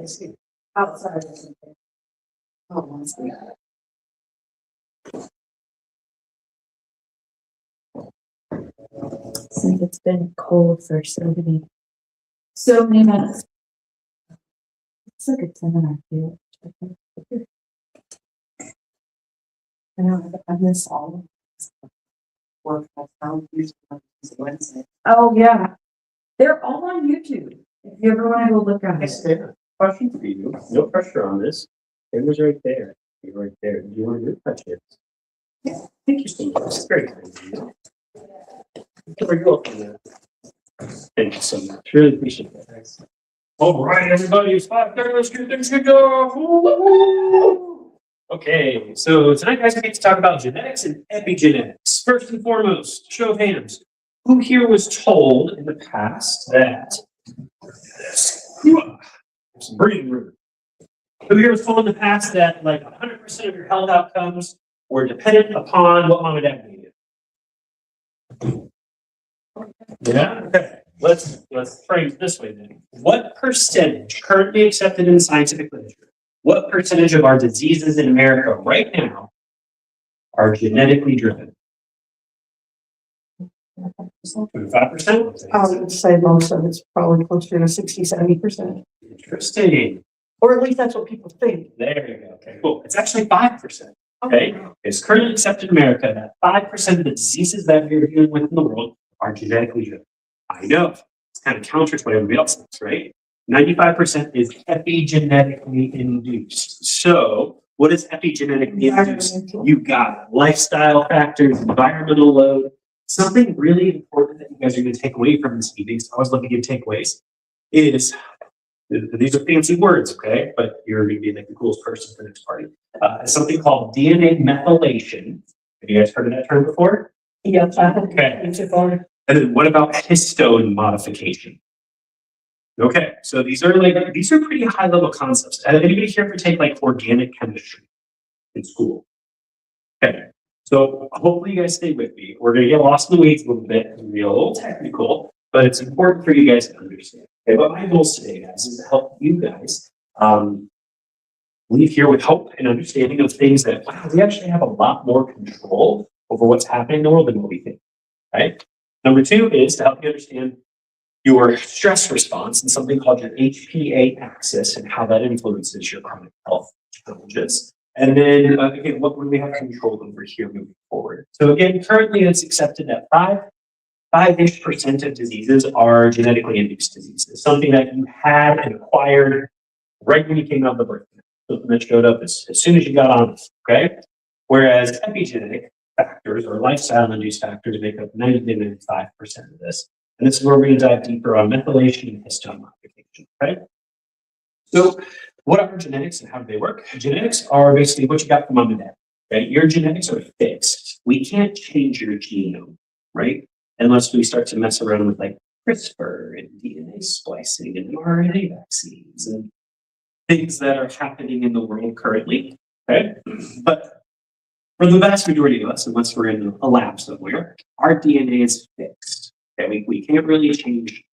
I see. Outside or something. Oh, I see. It's like it's been cold for so many months. It's like a 10 and I feel. I know, I miss all of work. I found Wednesday. Oh, yeah. They're all on YouTube. If you ever want to go look at Yes, it. there. Question for you. No pressure on this. It was right there. You're right there. Do you want to touch it? Yeah. Thank you so much. It's very kind of you. You're welcome. Thank you so much. Really appreciate that. Thanks. All right, everybody. It's 5:30. Let's get things kicked off. Woo-hoo! Okay, so tonight, guys, we get to talk about genetics and epigenetics. First and foremost, show of hands. Who here was told in the past that some breathing room? Who here was told in the past that like 100% of your health outcomes were dependent upon what mom and dad gave you? Yeah. Okay. Let's frame it this way then. What percentage currently accepted in the scientific literature? What percentage of our diseases in America right now are genetically driven? 25%? I would say most of it's probably closer to 60-70%. Interesting. Or at least that's what people think. There you go. Okay, cool. It's actually 5%. Okay. It's currently accepted in America that 5% of the diseases that we're dealing with in the world are genetically driven. I know. It's kind of counter to what everybody else thinks, right? 95% is epigenetically induced. So, what is epigenetically induced? You got lifestyle factors, environmental load. Something really important that you guys are going to take away from this meeting, so I always love to give takeaways, is these are fancy words, okay? But you're going to be like the coolest person for this party. Something called DNA methylation. Have you guys heard of that term before? Yeah, Okay. And then what about histone modification? Okay, so these are pretty high level concepts. Anybody here ever take like organic chemistry in school? Okay, so hopefully you guys stay with me. We're gonna get lost in the weeds a little bit and be a little technical, but it's important for you guys to understand. Okay, but my goal today, guys, is to help you guys leave here with hope and understanding of things that wow, we actually have a lot more control over what's happening in the world than what we think. Right? Number two is to help you understand your stress response and something called your HPA axis and how that influences your chronic health challenges. And then again, what would we have control over here moving forward? So again, currently it's accepted that 5-ish% of diseases are genetically induced diseases, something that you had and acquired right when you came out of the birth canal, something that showed up as soon as you got on this, okay? Whereas epigenetic factors or lifestyle-induced factors make up 90-95% of this. And this is where we're going to dive deeper on methylation and histone modification, okay? So what are genetics and how do they work? Genetics are basically what you got from mom and dad, right? Your genetics are fixed. We can't change your genome, right? Unless we start to mess around with like CRISPR and DNA splicing and mRNA vaccines and things that are happening in the world currently, okay? But for the vast majority of us, unless we're in a lab somewhere, our DNA is fixed. Okay, we can't really change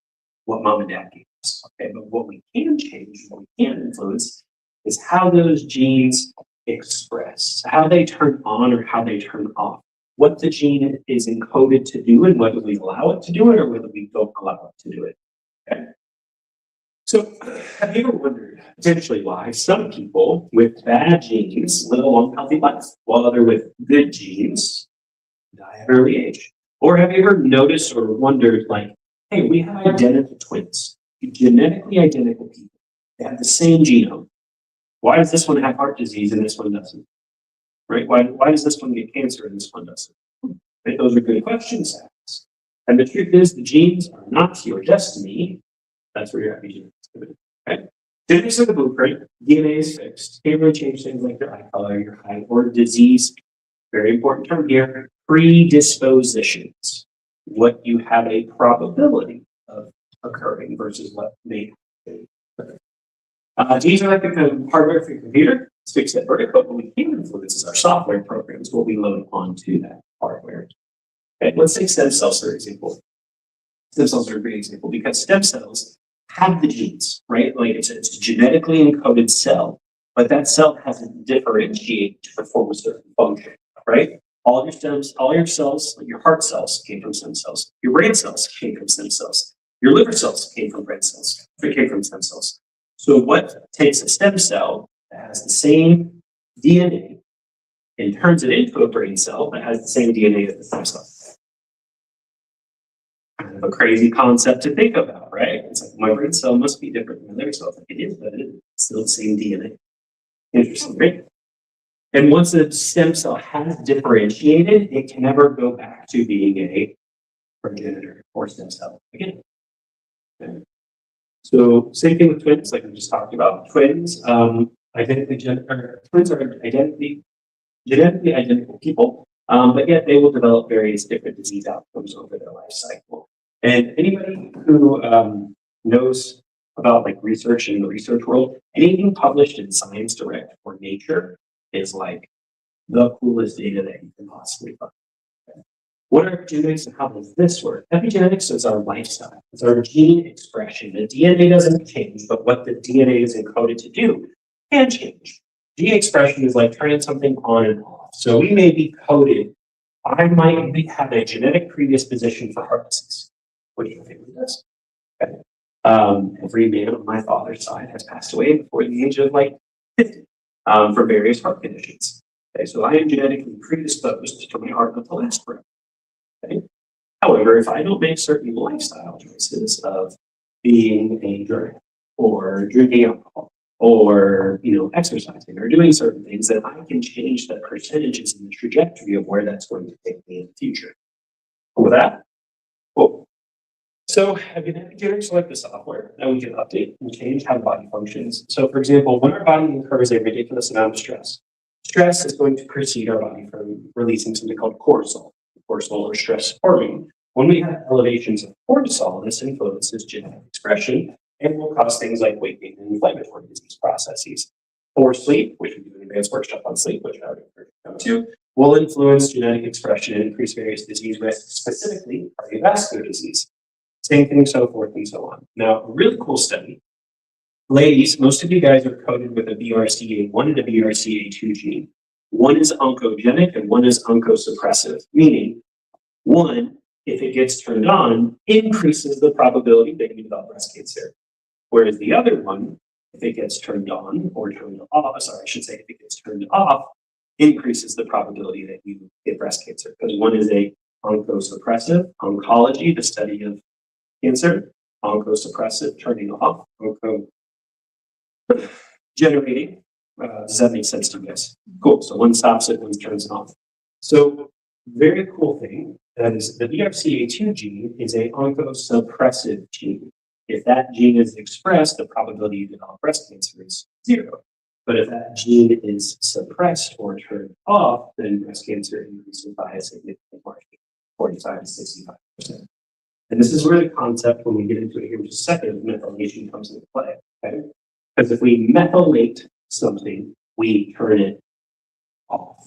what mom and dad gave us. Okay, but what we can change, what we can influence, is how those genes express, how they turn on or how they turn off, what the gene is encoded to do, and whether we allow it to do it or whether we don't allow it to do it. Okay. So, have you ever wondered potentially why some people with bad genes live a long, healthy life, while others with good genes die at an early age? Or have you ever noticed or wondered, like, hey, we have identical twins, genetically identical people. They have the same genome. Why does this one have heart disease and this one doesn't? Right? Why does this one get cancer and this one doesn't? Right? Those are good questions to ask. And the truth is, the genes are not your destiny. That's where your epigenetics come in. Okay? Genetics are the blueprint. DNA is fixed. Can't really change things like your eye color, your height, or disease. Very important term here. Predispositions. What you have a probability of occurring versus what may occur. Genes are like the hardware for your computer. It's fixed at birth, but what we can influence is our software programs, what we load onto that hardware. Okay, let's take stem cells for example. Stem cells are a great example because stem cells have the genes, right? Like it's a genetically encoded cell, but that cell has to differentiate to perform a certain function, right? All your cells, like your heart cells came from stem cells. Your brain cells came from stem cells. Your liver cells came from brain cells. They came from stem cells. So what takes a stem cell that has the same DNA and turns it into a brain cell that has the same DNA as the stem cell? Kind of a crazy concept to think about, right? It's like my brain cell must be different than my liver cell. It is, but it's still the same DNA. Interesting, right? And once a stem cell has differentiated, it can never go back to being a progenitor or stem cell again. Okay. So same thing with twins, like we just talked about. Twins, twins are genetically identical people, but yet they will develop various different disease outcomes over their life cycle. And anybody who knows about like research in the research world, anything published in Science Direct or Nature is like the coolest data that you can possibly find. Okay. What are epigenetics and how does this work? Epigenetics is our lifestyle. It's our gene expression. The DNA doesn't change, but what the DNA is encoded to do can change. Gene expression is like turning something on and off. So we may be coded. I might have a genetic predisposition for heart disease, which your family does. Okay. Every man on my father's side has passed away before the age of like 50 from various heart conditions. Okay, so I am genetically predisposed to my heart not to last forever. Okay. However, if I don't make certain lifestyle choices of being a drug or drinking alcohol or exercising or doing certain things, then I can change the percentages and the trajectory of where that's going to take me in the future. With that, cool. So epigenetics are like the software that we can update and change how the body functions. So for example, when our body incurs a ridiculous amount of stress, stress is going to precede our body from releasing something called cortisol or stress hormone. When we have elevations of cortisol, this influences genetic expression and will cause things like weight gain and inflammatory disease processes. Poor sleep, which we do an advanced workshop on sleep, which I would encourage you to come to, will influence genetic expression and increase various disease risks, specifically cardiovascular disease. Same thing, so forth and so on. Now, a really cool study. Ladies, most of you guys are coded with a BRCA1 and a BRCA2 gene. One is oncogenic and one is oncosuppressive, meaning one, if it gets turned on, increases the probability that you develop breast cancer. Whereas the other one, if it gets turned on or turned off, if it gets turned off, increases the probability that you get breast cancer. Because one is a oncosuppressive, oncology, the study of cancer, oncosuppressive, turning off, generating. Does that make sense to you guys? Cool. So one stops it, one turns it off. So very cool thing that is the BRCA2 gene is a oncosuppressive gene. If that gene is expressed, the probability you develop breast cancer is 0. But if that gene is suppressed or turned off, then breast cancer increases by a significant margin, 45 to 65%. And this is really the concept when we get into it here in just a second, methylation comes into play. Okay? Because if we methylate something, we turn it off.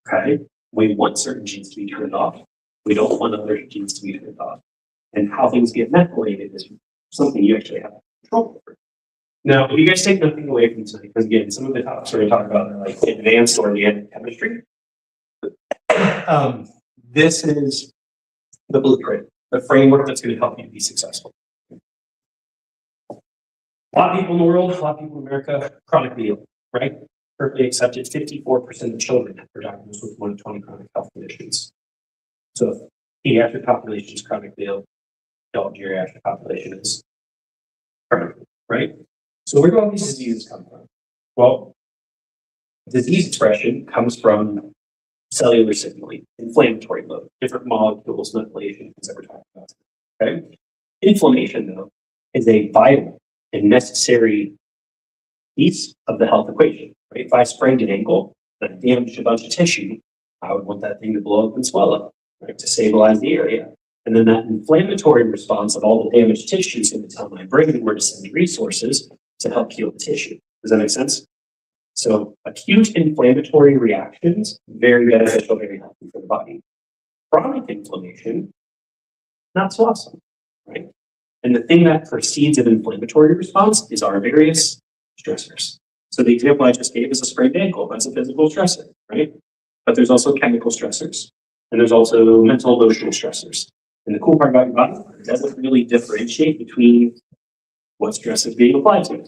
Okay? We want certain genes to be turned off. We don't want other genes to be turned off. And how things get methylated is something you actually have control over. Now, if you guys take nothing away from tonight, because again, some of the topics we're going to talk about are like advanced organic chemistry. This is the blueprint, the framework that's going to help you to be successful. A lot of people in the world, a lot of people in America, chronically ill, right? Currently accepted 54% of children are diagnosed with 1 in 20 chronic health conditions. So pediatric population is chronically ill, adult geriatric population is chronic, right? So where do all these diseases come from? Well, disease expression comes from cellular signaling, inflammatory load, different molecules, methylation, things that we're talking about. Okay? Inflammation, though, is a vital and necessary piece of the health equation. Right? If I sprained an ankle and I damaged a bunch of tissue, I would want that thing to blow up and swell up, right, to stabilize the area. And then that inflammatory response of all the damaged tissue is going to tell my brain where to send resources to help heal the tissue. Does that make sense? So acute inflammatory reactions, very beneficial, very healthy for the body. Chronic inflammation, not so awesome, right? And the thing that precedes an inflammatory response is our various stressors. So the example I just gave is a sprained ankle. That's a physical stressor, right? But there's also chemical stressors, and there's also mental emotional stressors. And the cool part about your body, it doesn't really differentiate between what stress is being applied to.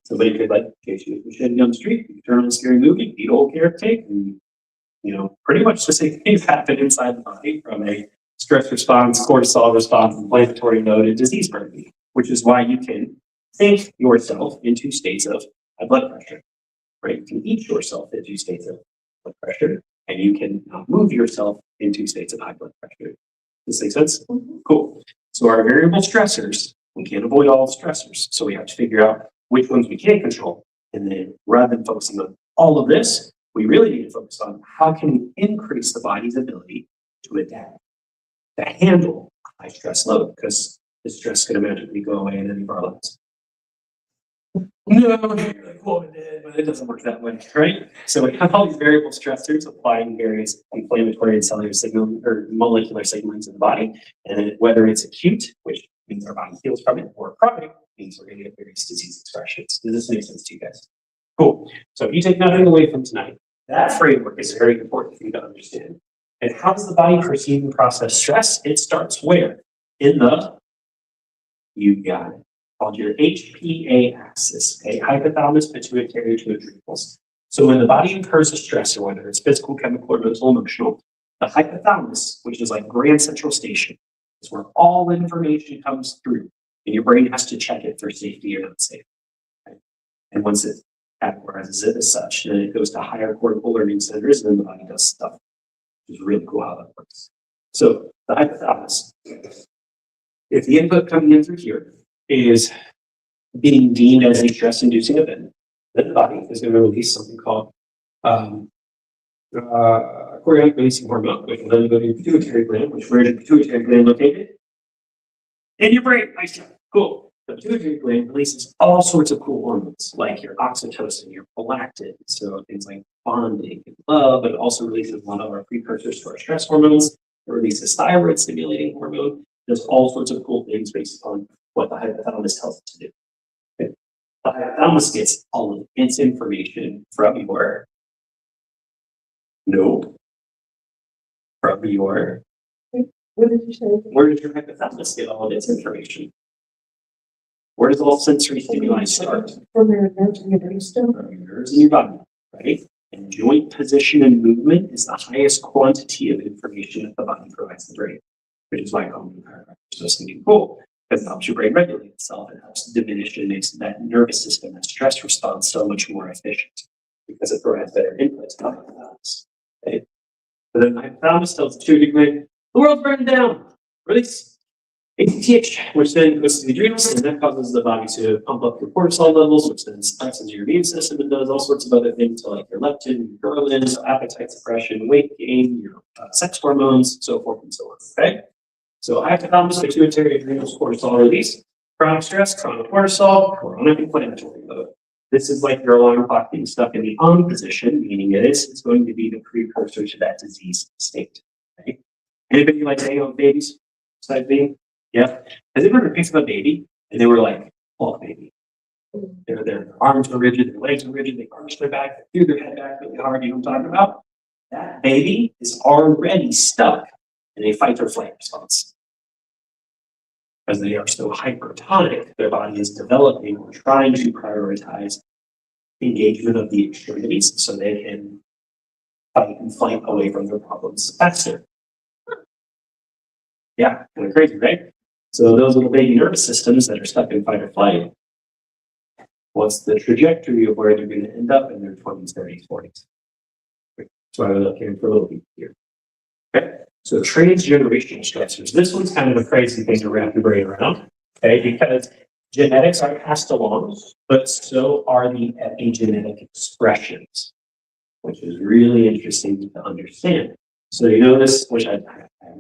Somebody could like chase you down the street, you turn on a scary movie, eat a whole carrot cake, and pretty much the same things happen inside the body from a stress response, cortisol response, inflammatory node, and disease burden, which is why you can think yourself into states of high blood pressure, right? You can eat yourself into states of blood pressure, and you can move yourself into states of high blood pressure. Does this make sense? Cool. So our variable stressors, we can't avoid all the stressors. So we have to figure out which ones we can control. And then rather than focusing on all of this, we really need to focus on how can we increase the body's ability to adapt, to handle high stress load, because the stress can magically go away in any of our lives. No, you're like, well, it did, but it doesn't work that way, right? So we have all these variable stressors applying various inflammatory and cellular signal or molecular signalings in the body. And then whether it's acute, which means our body heals from it, or chronic, means we're going to get various disease expressions. Does this make sense to you guys? Cool. So if you take nothing away from tonight, that framework is very important for you to understand. And how does the body perceive and process stress? It starts where? In the, you got it, called your HPA axis, okay? Hypothalamus, pituitary to adrenals. So when the body incurs a stressor, whether it's physical, chemical, or mental, emotional, the hypothalamus, which is like grand central station, is where all information comes through, and your brain has to check it for safety or not safe. Okay? And once it categorizes it as such, then it goes to higher cortical learning centers, and then the body does stuff. Which is really cool how that works. So the hypothalamus, if the input coming in through here is being deemed as a stress-inducing event, then the body is going to release something called chorionic releasing hormone, which will then go to your pituitary gland, which where is the pituitary gland located? In your brain. Nice job. Cool. The pituitary gland releases all sorts of cool hormones, like your oxytocin, your prolactin, so things like bonding and love, but it also releases one of our precursors to our stress hormones. It releases thyroid stimulating hormone. Does all sorts of cool things based on what the hypothalamus tells it to do. Okay. The hypothalamus gets all of its information from your What did you say? where does your hypothalamus get all of its information? Where does all sensory stimuli start? From your nerves and your brainstem? From your nerves in your body, right? And joint position and movement is the highest quantity of information that the body provides the brain, which is why calming chiropractor is so stinking cool, because it helps your brain regulate itself. It helps diminish and makes that nervous system, that stress response so much more efficient because it provides better input to the hypothalamus. Okay? But then the hypothalamus tells the pituitary gland, the world's burning down. Release ACTH, which then goes to the adrenals, and that causes the body to pump up your cortisol levels, which then suppresses your immune system and does all sorts of other things, so like your leptin, your ghrelin, so appetite suppression, weight gain, your sex hormones, so forth and so on. Okay, so hypothalamus, pituitary, adrenals, cortisol release, chronic stress, chronic cortisol, chronic inflammatory load. This is like your alarm clock being stuck in the on position, meaning it's going to be the precursor to that disease state. Okay? Anybody like hang out with babies? Side being? Yeah. Has anyone ever picked up a baby and they were like, oh, baby? Their arms are rigid, their legs are rigid, they arch their back, they threw their head back really hard. You know what I'm talking about? That baby is already stuck in a fight or flight response. Because they are so hypertonic, their body is developing or trying to prioritize engagement of the extremities so they can fight and flight away from their problems faster. Yeah, kind of crazy, right? So those little baby nervous systems that are stuck in fight or flight, what's the trajectory of where they're going to end up in their 20s, 30s, 40s? So I was looking for a little bit here. Okay, so transgenerational stressors. This one's kind of a crazy thing to wrap your brain around, okay, because genetics are passed along, but so are the epigenetic expressions, which is really interesting to understand. So you know this, which I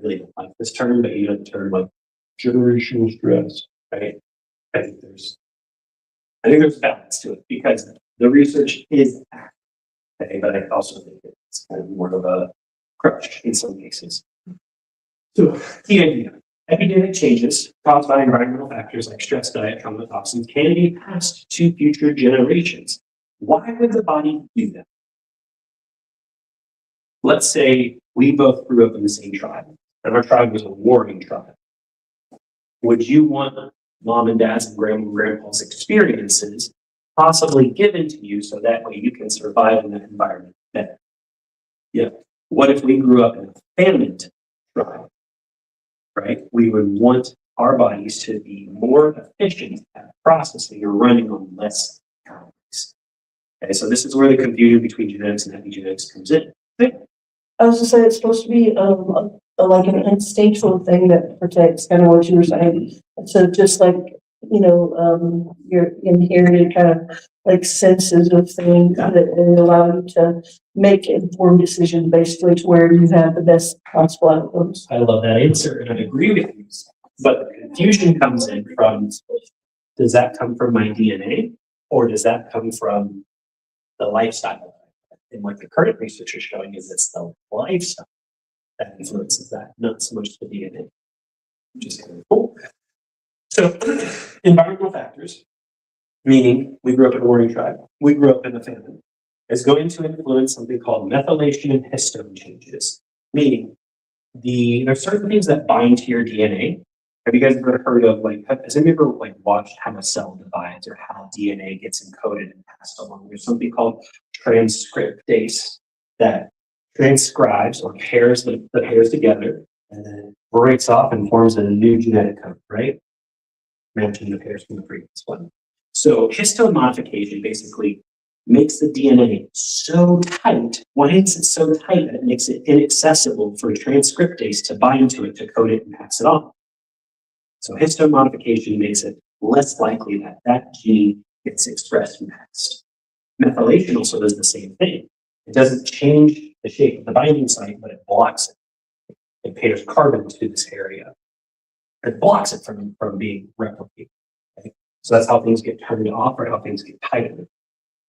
really don't like this term, but you know the term like generational stress, right? I think there's balance to it because the research is accurate, okay, but I also think it's kind of more of a crutch in some cases. So key idea. Epigenetic changes caused by environmental factors like stress, diet, trauma, toxins can be passed to future generations. Why would the body do that? Let's say we both grew up in the same tribe, and our tribe was a warring tribe. Would you want mom and dad's and grandma and grandpa's experiences possibly given to you so that way you can survive in that environment better? Yeah. What if we grew up in a famine tribe, right? We would want our bodies to be more efficient at processing or running on less calories. Okay, so this is where the confusion between genetics and epigenetics comes in. I was just saying it's supposed to be like an instinctual thing that protects kind of what you were saying. So just like, your inherited kind of like senses of things that allow you to make informed decisions basically to where you have the best possible outcomes. I love that answer and I agree with you. But the confusion comes in from, does that come from my DNA or does that come from the lifestyle? And what the current research is showing is it's the lifestyle that influences that, not so much the DNA, which is kind of cool. So environmental factors, meaning we grew up in a warring tribe, we grew up in a famine, is going to influence something called methylation and histone changes, meaning there's certain things that bind to your DNA. Have you guys ever heard of has anybody ever watched how a cell divides or how DNA gets encoded and passed along? There's something called transcriptase that transcribes or pairs the pairs together and then breaks off and forms a new genetic code, right? Matching the pairs from the previous one. So histone modification basically makes the DNA so tight. Why is it so tight that it makes it inaccessible for transcriptase to bind to it, to code it and pass it on? So histone modification makes it less likely that that gene gets expressed and passed. Methylation also does the same thing. It doesn't change the shape of the binding site, but it blocks it. It pairs carbon to this area. It blocks it from being replicated. Okay? So that's how things get turned off or how things get tightened.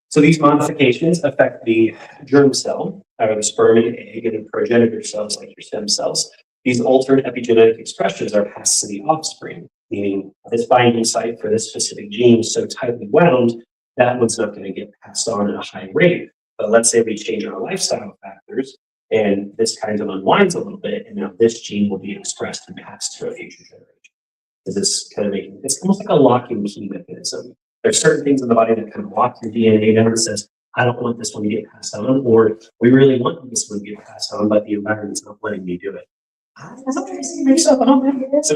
So these modifications affect the germ cell, or the sperm and egg, and progenitor cells like your stem cells. These altered epigenetic expressions are passed to the offspring, meaning this binding site for this specific gene is so tightly wound that one's not going to get passed on at a high rate. But let's say we change our lifestyle factors and this kind of unwinds a little bit, and now this gene will be expressed and passed to a future generation. Is this kind of it's almost like a locking key mechanism. There's certain things in the body that kind of lock your DNA down and says, I don't want this one to get passed on, or we really want this one to get passed on, but the environment's not letting me do it. So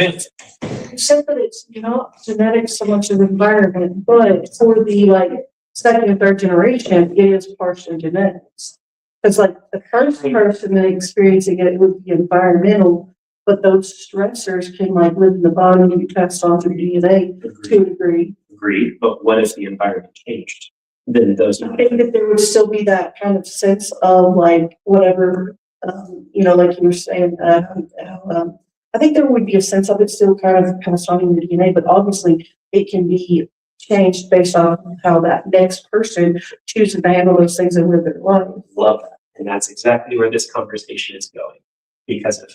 You said that it's not genetics so much as environment, but for the second and third generation, it is partially genetics. Because the first person that experiencing it would be environmental, but those stressors can live in the body and be passed on through DNA to a degree. Agreed, but what if the environment changed? Then those. I think that there would still be that kind of sense of whatever. Like you were saying, I think there would be a sense of it still kind of passed on in your DNA, but obviously it can be changed based on how that next person chooses to handle those things and live their life. Love that. And that's exactly where this conversation is going. Because of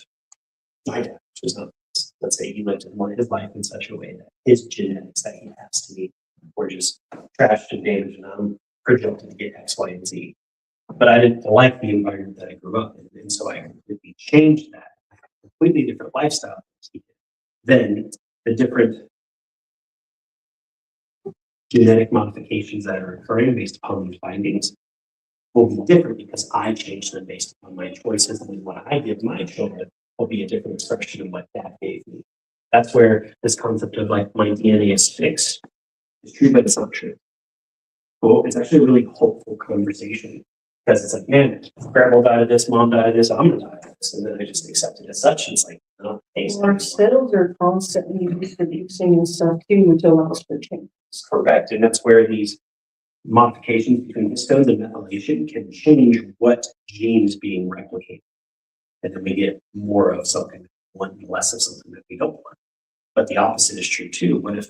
my dad, which is not, let's say he lived his life in such a way that his genetics that he has to me were just trashed and damaged, and I'm projected to get X, Y, and Z. But I didn't like the environment that I grew up in, and so I completely changed that. I had a completely different lifestyle than the different genetic modifications that are occurring based upon these findings will be different because I changed them based upon my choices, and then what I give my children will be a different expression of what dad gave me. That's where this concept of my DNA is fixed is true, but it's not true. Well, it's actually a really hopeful conversation. Because it's man, grandma died of this, mom died of this, I'm gonna die of this. And then I just accept it as such. And it's our cells are constantly reproducing and stuff too until allows for change. Correct. And that's where these modifications between histones and methylation can change what gene is being replicated. And then we get more of something we want and less of something that we don't want. But the opposite is true too. What if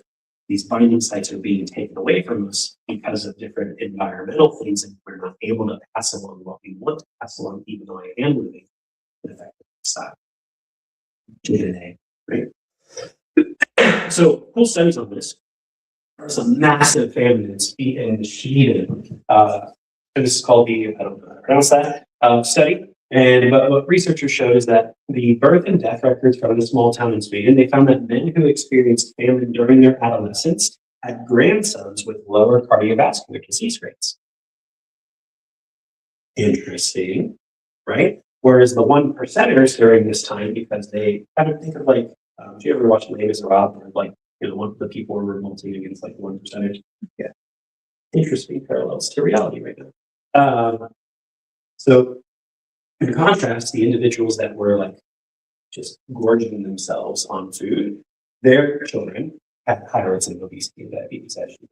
these binding sites are being taken away from us because of different environmental things, and we're not able to pass along what we want to pass along, even though I am living an effective style? DNA, right? So cool studies on this. There's a massive famine in Sweden. And this is called the, I don't know how to pronounce that, study. And but what researchers showed is that the birth and death records from the small town in Sweden, they found that men who experienced famine during their adolescence had grandsons with lower cardiovascular disease rates. Interesting, right? Whereas the one percenters during this time, because they kind of think of like, do you ever watch Les Miserables? Or like, you know, one of the people were revolting against like one percentage. Yeah, interesting parallels to reality right now. So, in contrast, the individuals that were like just gorging themselves on food, their children had higher rates of obesity and diabetes, as you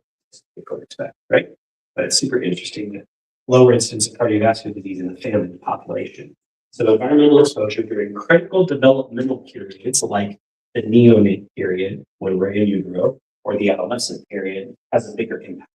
would expect, right? But it's super interesting that lower incidence of cardiovascular disease in the family population. So environmental exposure during critical developmental periods like the neonate period when we're in utero or the adolescent period has a bigger impact.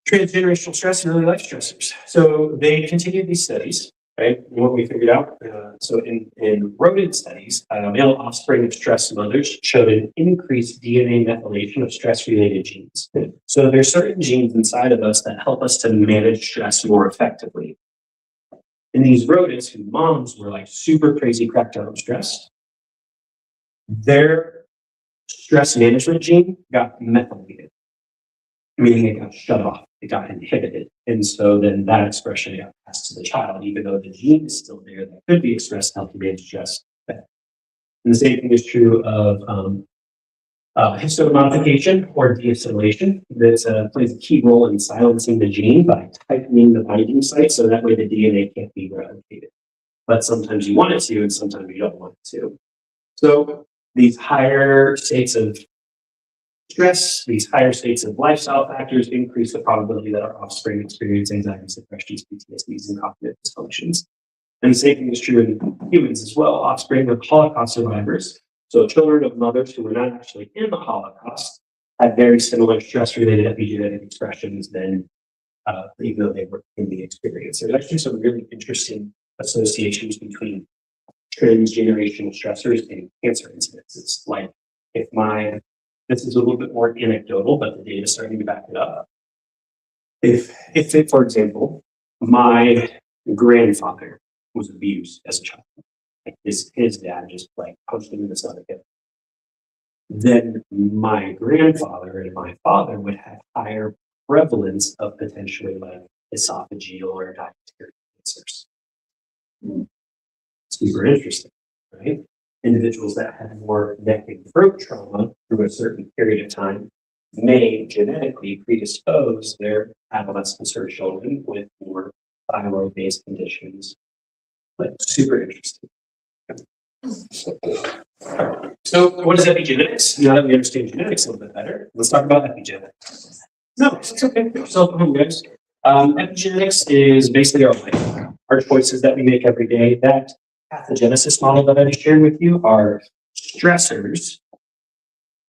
Transgenerational stress and early life stressors. So they continued these studies, right? And what we figured out, so in rodent studies, male offspring of stressed mothers showed an increased DNA methylation of stress-related genes. So there's certain genes inside of us that help us to manage stress more effectively. In these rodents whose moms were like super crazy cracked out on stress, their stress management gene got methylated, meaning it got shut off, it got inhibited. And so then that expression got passed to the child, even though the gene is still there that could be expressed to help you manage stress better. And the same thing is true of histone modification or deacetylation. This plays a key role in silencing the gene by tightening the binding site so that way the DNA can't be replicated. But sometimes you want it to, and sometimes you don't want it to. So these higher states of stress, these higher states of lifestyle factors increase the probability that our offspring experience anxiety, depressions, PTSDs, and cognitive dysfunctions. And the same thing is true in humans as well. Offspring of Holocaust survivors, so children of mothers who were not actually in the Holocaust, had very similar stress-related epigenetic expressions than even though they were in the experience. There's actually some really interesting associations between transgenerational stressors and cancer incidences. Like if this is a little bit more anecdotal, but the data is starting to back it up. If for example, my grandfather was abused as a child, like his dad just like punched him in the stomach, then my grandfather and my father would have higher prevalence of potentially like esophageal or digestive cancers. Super interesting, right? Individuals that had more neck and throat trauma through a certain period of time may genetically predispose their adolescents or children with more thyroid-based conditions. Like super interesting. So what is epigenetics? Now that we understand genetics a little bit better, let's talk about epigenetics. No, it's okay. Put yourself at home, guys. Epigenetics is basically our life, our choices that we make every day. That pathogenesis model that I just shared with you are stressors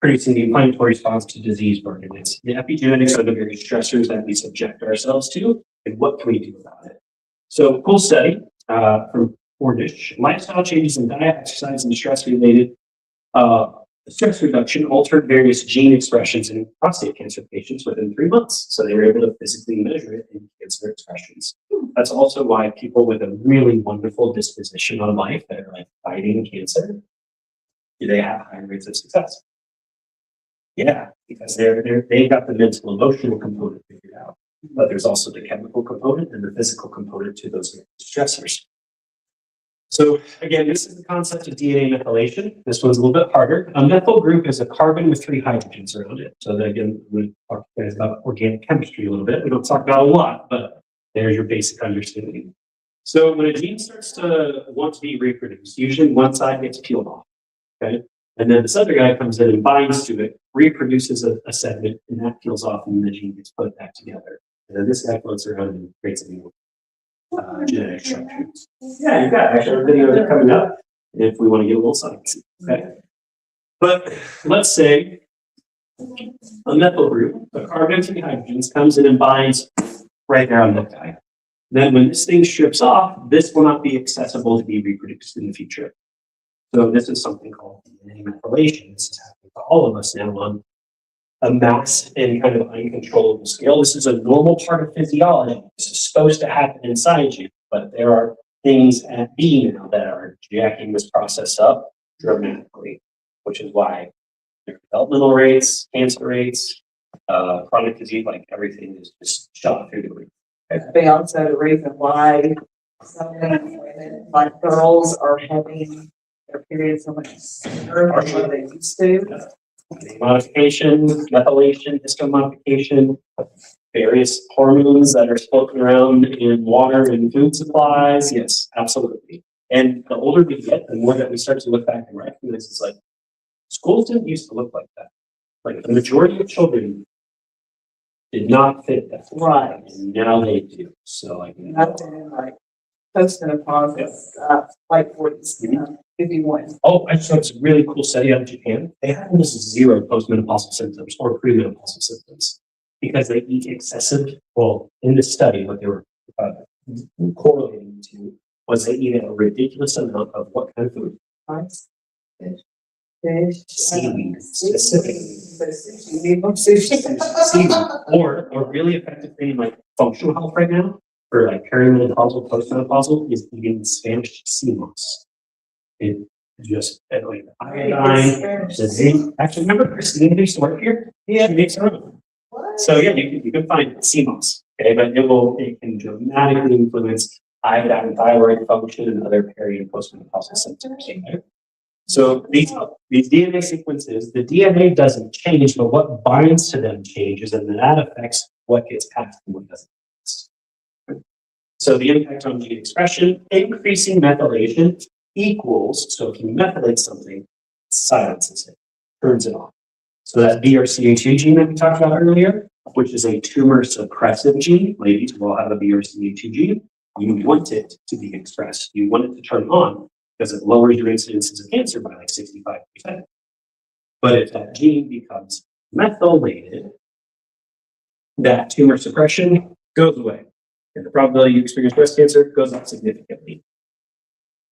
producing the inflammatory response to disease burden. It's the epigenetics are the various stressors that we subject ourselves to, and what can we do about it? So, cool study from Cornish. Lifestyle changes in diet, exercise, and stress-related stress reduction altered various gene expressions in prostate cancer patients within 3 months. So they were able to physically measure it in cancer expressions. That's also why people with a really wonderful disposition on life that are like fighting cancer, do they have higher rates of success? Yeah, because they've got the mental emotional component figured out. But there's also the chemical component and the physical component to those stressors. So again, this is the concept of DNA methylation. This one's a little bit harder. A methyl group is a carbon with 3 hydrogens around it. So that again, we talk to you guys about organic chemistry a little bit. We don't talk about a lot, but there's your basic understanding. So when a gene starts to want to be reproduced, usually one side gets peeled off, okay? And then this other guy comes in and binds to it, reproduces a segment, and that peels off, and the gene gets put back together. And then this guy floats around and creates a new genetic structures. Yeah, you got actually our videos are coming up if we want to get a little science. Okay. But let's say a methyl group, a carbon and 3 hydrogens, comes in and binds right there on that guy. Then when this thing strips off, this will not be accessible to be reproduced in the future. So this is something called DNA methylation. This is happening to all of us now on a mass and kind of uncontrollable scale. This is a normal part of physiology. This is supposed to happen inside you, but there are things at B now that are jacking this process up dramatically, which is why their developmental rates, cancer rates, chronic disease, like everything is just shot through the roof. They also the reason why some women, like girls, are having their periods so much sooner than what they used to. DNA modification, methylation, histone modification, various hormones that are floating around in water and food supplies. Yes, absolutely. And the older we get, the more that we start to look back and recognize it's like schools didn't used to look like that. Like the majority of children did not fit that. Right. And now they do. So like Not doing like postmenopausal, like 51. oh, I just saw this really cool study out of Japan. They had almost zero postmenopausal symptoms or premenopausal symptoms because they eat excessive. Well, in this study, what they were correlating to was they eat a ridiculous amount of what kind of food? Rice, fish, Seaweed, specifically. Sushi. Seaweed. Or a really effective thing in like functional health right now for like perimenopausal, postmenopausal is eating Spanish sea moss. It just like iodine, the zinc. Actually, remember Christine who used to work here? Yeah. She makes her own. So yeah, you can find sea moss, okay, but it can dramatically influence iodine, thyroid function, and other peri and postmenopausal symptoms. Okay? So these DNA sequences, the DNA doesn't change, but what binds to them changes, and then that affects what gets passed and what doesn't. So the impact on gene expression, increasing methylation equals, so if you methylate something, it silences it, turns it off. So that BRCA2 gene that we talked about earlier, which is a tumor suppressive gene, ladies will have a BRCA2 gene, you want it to be expressed. You want it to turn on because it lowers your incidences of cancer by like 65%. But if that gene becomes methylated, that tumor suppression goes away. And the probability you experience breast cancer goes up significantly.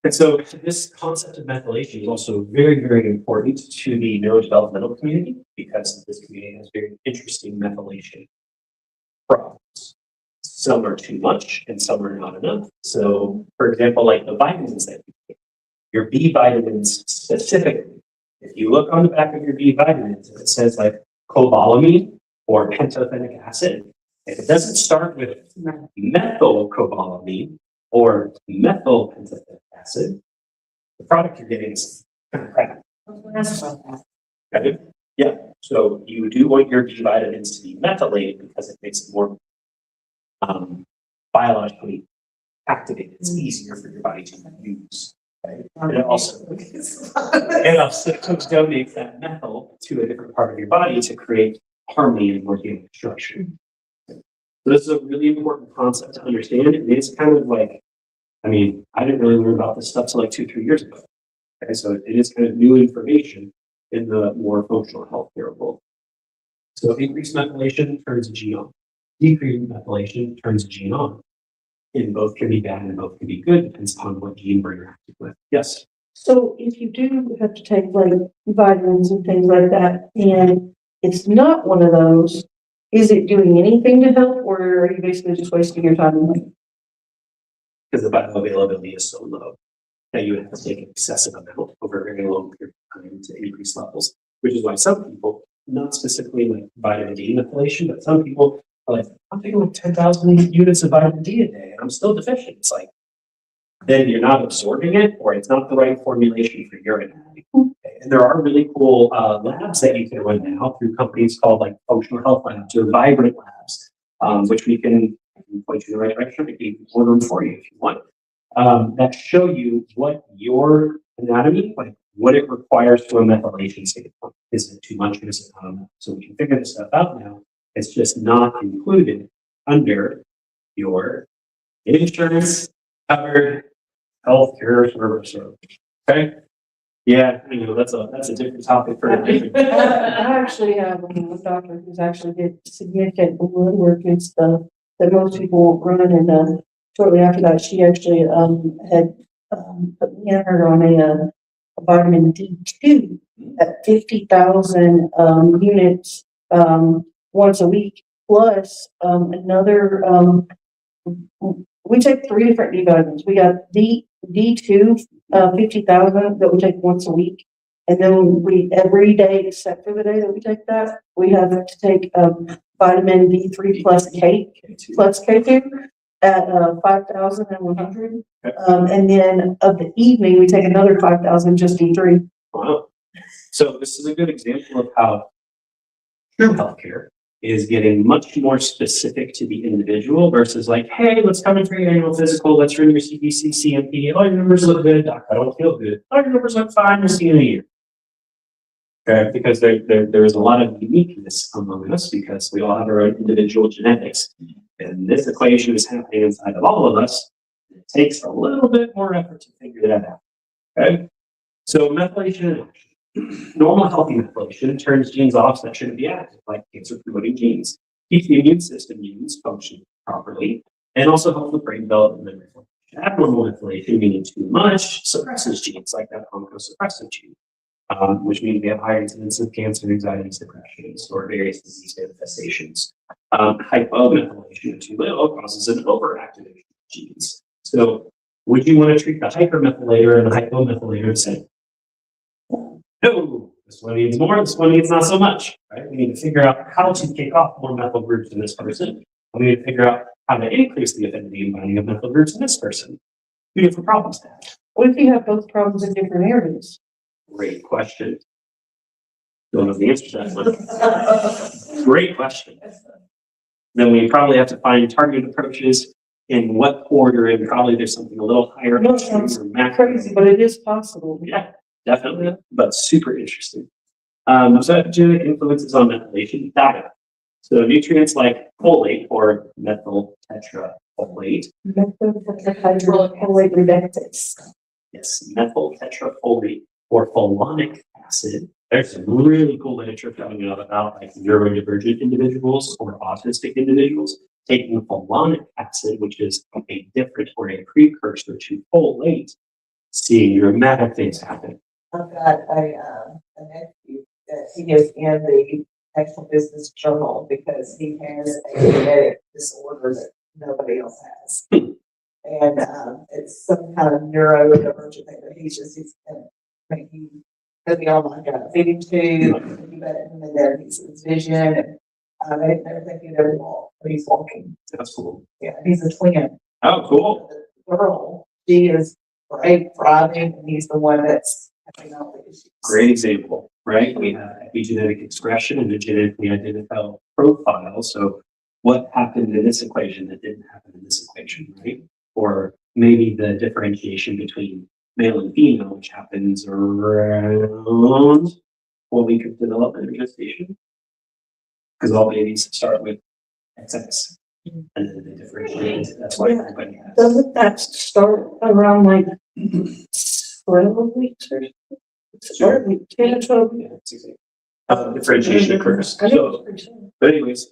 And so this concept of methylation is also very, very important to the neurodevelopmental community because this community has very interesting methylation problems. Some are too much and some are not enough. So for example, like the vitamins that you take, your B vitamins specifically, if you look on the back of your B vitamins, it says like cobalamin or pantothenic acid. If it doesn't start with methylcobalamin or methyl pantothenic acid, the product you're getting is kind of crap. Okay? Yeah. So you do want your B vitamins to be methylated because it makes it more biologically activated. It's easier for your body to use. Right? And it also donates that methyl to a different part of your body to create harmony and organic structure. So this is a really important concept to understand. And it's kind of like, I mean, I didn't really learn about this stuff till like 2-3 years ago. Okay, so it is kind of new information in the more functional healthcare world. So increased methylation turns a gene on. Decreased methylation turns a gene on. And both can be bad and both can be good, depends upon what gene we're interacting with. Yes. So if you do have to take like vitamins and things like that, and it's not one of those, is it doing anything to help, or are you basically just wasting your time and money? Because the bioavailability is so low that you would have to take an excessive amount over a very long period of time to increase levels, which is why some people, not specifically like vitamin D methylation, but some people are like, I'm taking like 10,000 units of vitamin D a day and I'm still deficient. It's like, then you're not absorbing it or it's not the right formulation for your anatomy. Okay. And there are really cool labs that you can run now through companies called like functional health labs or vibrant labs, which we can point you in the right direction. We can order them for you if you want. That show you what your anatomy, like what it requires for a methylation standpoint. Is it too much or is it not enough? So we can figure this stuff out now. It's just not included under your insurance covered healthcare service. Okay. Yeah, I know that's a different topic for a different. I actually have a doctor who's actually did significant blood work and stuff that most people won't run, and shortly after that, she actually had put me and her on a vitamin D2 at 50,000, units, once a week, plus, another, we take 3 different D vitamins. We got D2, 50,000 that we take once a week. And then we, every day except for the day that we take that, we have to take, vitamin D3 plus K2 at, 5,100. And then of the evening, we take another 5,000 just D3. Wow. So this is a good example of how true healthcare is getting much more specific to the individual versus like, hey, let's come in for your annual physical, let's run your CBC, CMP. Oh, your numbers look good, doc, I don't feel good. Oh, your numbers look fine, we'll see you in a year. Okay, because there is a lot of uniqueness among us because we all have our own individual genetics. And this equation is happening inside of all of us. It takes a little bit more effort to figure that out. Okay, so methylation in action. Normal healthy methylation turns genes off that shouldn't be active, like cancer-promoting genes. Keeps the immune system genes function properly, and also helps with brain development and memory function. Abnormal methylation, meaning too much, suppresses genes like that oncosuppressive gene, which means we have higher incidence of cancer, anxiety, depression, or various disease manifestations. Hypomethylation, too little, causes an overactivation of genes. So, would you want to treat the hypermethylator and the hypomethylator the same? No, this one needs more, this one needs not so much, right? We need to figure out how to kick off more methyl groups in this person. We need to figure out how to increase the affinity and binding of methyl groups in this person. Two different problems to have. What if you have both problems in different areas? Great question. Don't know the answer to that one. Great question. Then we probably have to find targeted approaches in what order, and probably there's something a little higher. No, it sounds crazy, but it is possible. Yeah, definitely, but super interesting. So epigenetic influences on methylation data. So nutrients like folate or methyl tetrafolate. Methylfolate reductase. Yes, methyl tetrafolate or folonic acid. There's some really cool literature coming out about like neurodivergent individuals or autistic individuals taking folonic acid, which is a different or a precursor to folate, seeing dramatic things happen. I've got a nephew that he is in the National Business Journal because he has a genetic disorder that nobody else has. And it's some kind of neurodivergent thing that he's could be on like a feeding tube, and then his vision, and I never think he'd ever walk, but he's walking. That's cool. Yeah, he's a twin. Oh, cool. The girl, she is great, thriving, and he's the one that's having all the issues. Great example, right? We have epigenetic expression and a genetically identifiable profile. So what happened in this equation that didn't happen in this equation, right? Or maybe the differentiation between male and female, which happens around 4 weeks of development and gestation. Because all babies start with XX. And then they differentiate. That's why everybody has. Doesn't that start around like 12 weeks or something? Start week 10, 12 weeks. Yeah, it's exactly. Differentiation occurs. So, but anyways,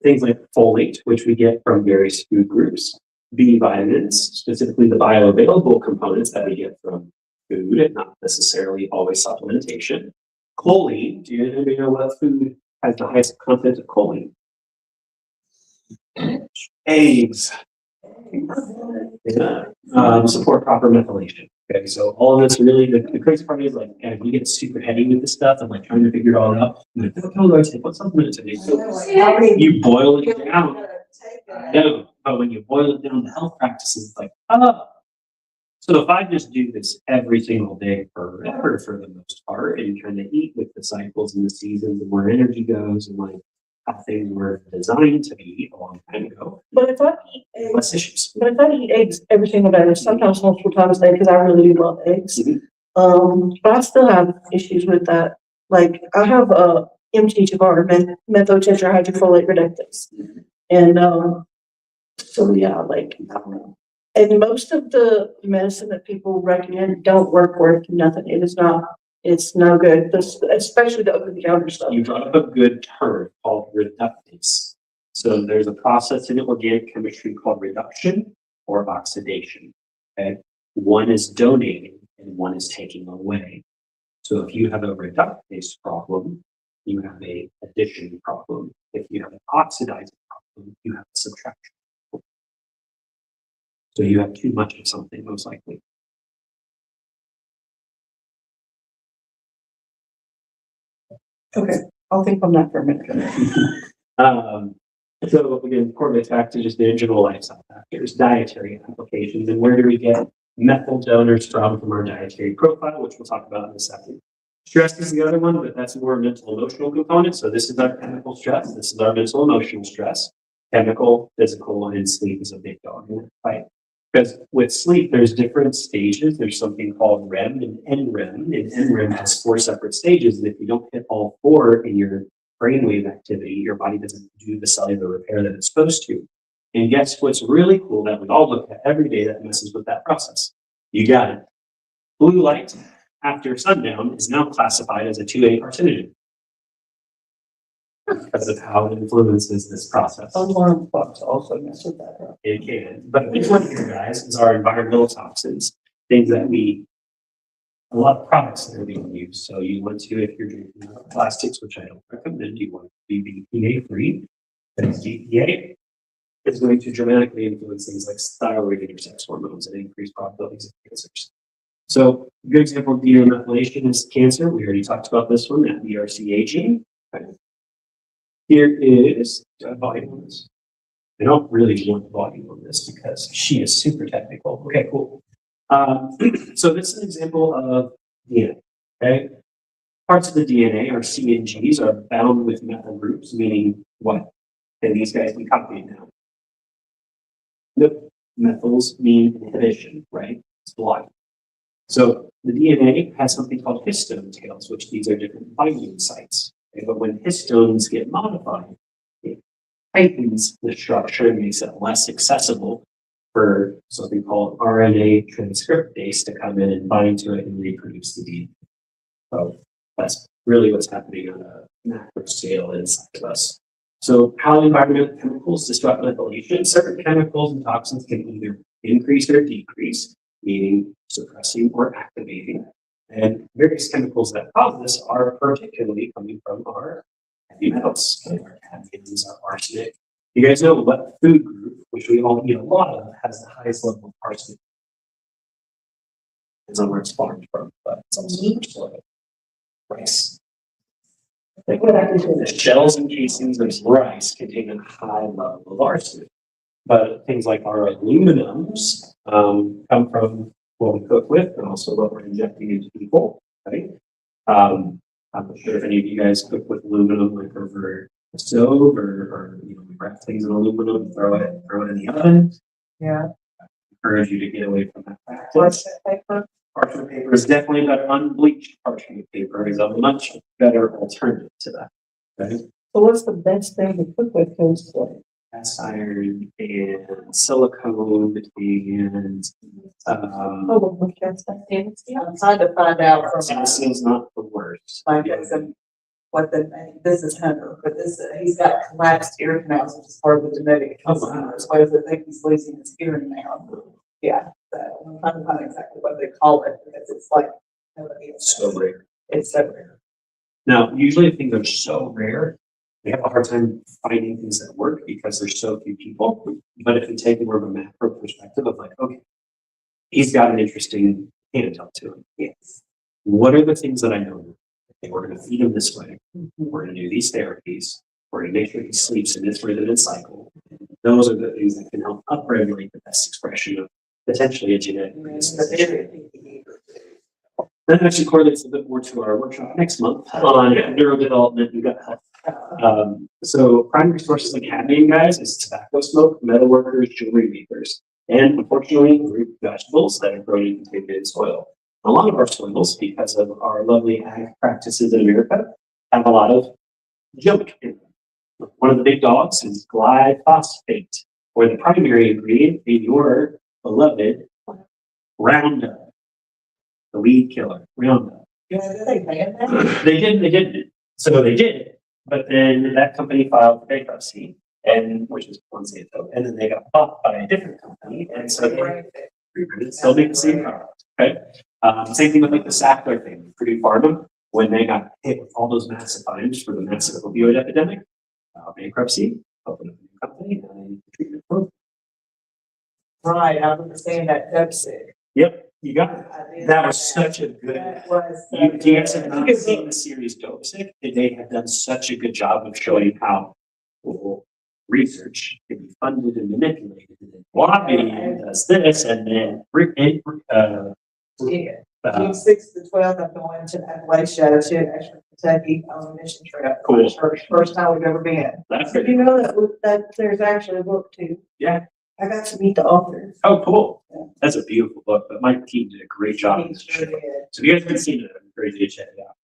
things like folate, which we get from various food groups, B vitamins, specifically the bioavailable components that we get from food, and not necessarily always supplementation. Choline, do you anybody know what food has the highest content of choline? Eggs. Yeah. Support proper methylation. Okay, so all of this really, the crazy part is like, if you get super heady with this stuff and like trying to figure it all out, like, what do I take? What supplement to take? You boil it down. No, but when you boil it down to health practices, it's like, oh. So if I just do this every single day forever for the most part and kind of eat with the cycles and the seasons and where energy goes and like how things were designed to be a long time ago, But if I eat eggs, less issues. but if I eat eggs every single day, or sometimes multiple times a day, because I really do love eggs. But I still have issues with that. Like I have MTHFR, methyl-tetrahydrofolate reductase. And so yeah, like I don't know. And most of the medicine that people recommend don't work worth nothing. It is not, it's no good, especially the over-the-counter stuff. You brought up a good term called reductase. So there's a process in organic chemistry called reduction or oxidation. Okay, one is donating and one is taking away. So if you have a reductase problem, you have a addition problem. If you have an oxidizing problem, you have a subtraction problem. So you have too much of something, most likely. Okay, I'll think on that for a minute. So again, correlates back to just the general lifestyle factors, dietary applications, and where do we get methyl donors from our dietary profile, which we'll talk about in a second. Stress is the other one, but that's more mental emotional component. So this is our chemical stress. This is our mental emotional stress. Chemical, physical, and sleep is a big dog in that fight. Because with sleep, there's different stages. There's something called REM and NREM, and NREM has 4 separate stages. And if you don't hit all 4 in your brainwave activity, your body doesn't do the cellular repair that it's supposed to. And guess what's really cool that we all look at every day that messes with that process? You got it. Blue light after sundown is now classified as a 2A carcinogen because of how it influences this process. Alarm clocks also mess with that, right? It can. But which one here, guys, is our environmental toxins? Things that a lot of products that are being used. So you want to, if you're drinking plastics, which I don't recommend, you want to be BPA free. Because BPA is going to dramatically influence things like thyroid and sex hormones and increase probabilities of cancers. So a good example of denamethylation is cancer. We already talked about this one, that BRCA gene. Okay. Here is volume on this. I don't really want volume on this because she is super technical. Okay, cool. So this is an example of DNA. Okay, parts of the DNA, our C and Gs, are bound with methyl groups, meaning what? Can these guys be copied now? Nope. Methyls mean inhibition, right? It's blocking. So the DNA has something called histone tails, which these are different binding sites. Okay? But when histones get modified, it tightens the structure and makes it less accessible for something called RNA transcriptase to come in and bind to it and reproduce the DNA. So that's really what's happening on a macro scale inside of us. So how environmental chemicals disrupt methylation? Certain chemicals and toxins can either increase or decrease, meaning suppressing or activating. And various chemicals that cause this are particularly coming from our heavy metals, our cadmiums, our arsenic. You guys know what food group, which we all eat a lot of, has the highest level of arsenic? It's on where it's farmed from, but it's also soil. Rice. Like what happens when the shells and casings of rice contain a high level of arsenic. But things like our aluminums come from what we cook with and also what we're injecting into people, right? I'm not sure if any of you guys cook with aluminum, like over the stove or we wrap things in aluminum, throw it in the oven. Yeah. I encourage you to get away from that practice. Parchment paper is definitely better. Unbleached parchment paper is a much better alternative to that. Okay? So what's the best thing to cook with? Because Cast iron and silicone and what cast iron? I'm trying to find out from Silicone is not the worst. this is Hunter, but he's got collapsed ear canals, which is part of the genetic Alzheimer's. What does it think he's losing his hearing now? Yeah, so I'm trying to find exactly what they call it because it's like nobody else. So rare. It's so rare. Now, usually if things are so rare, we have a hard time finding things that work because there's so few people. But if you take more of a macro perspective of like, okay, he's got an interesting antidote to him. Yes. What are the things that I know? Okay, we're going to feed him this way. We're going to do these therapies. We're going to make sure he sleeps in this rhythm and cycle. Those are the things that can help upregulate the best expression of potentially a genetic predisposition. That actually correlates a bit more to our workshop next month on neurodevelopment and gut health. So primary sources of cadmium, guys, is tobacco smoke, metalworkers, jewelry makers, and unfortunately, root vegetables that are grown in contaminated soil. A lot of our soils, because of our lovely ag practices in America, have a lot of junk in them. One of the big dogs is glyphosate, or the primary ingredient in your beloved Roundup. The weed killer, Roundup. They banned that? They did. So they did, but then that company filed for bankruptcy, and which is Monsanto, and then they got bought by a different company, and so they still make the same product. Okay. Same thing with like the Sackler thing, Purdue Pharma, when they got hit with all those massive fines for the massive opioid epidemic, bankruptcy, opened up a new company, and treatment program. Right, I understand that deficit. Yep, you got it. I did That was that. such a good. That was. Do you guys have not seen the series Dopesick? They have done such a good job of showing how research can be funded and manipulated. And then lobbying does this, and then Yeah. June 6th to 12th, I'm going to Appalachia to actually Kentucky on a mission trip. Cool. First time we've ever been. that's Did good. you know that there's actually a book too? Yeah. I got to meet the author. Oh, cool. That's a beautiful book, but my team did a great job. He sure did. So if you guys haven't seen it, I'm encourage you to check it out.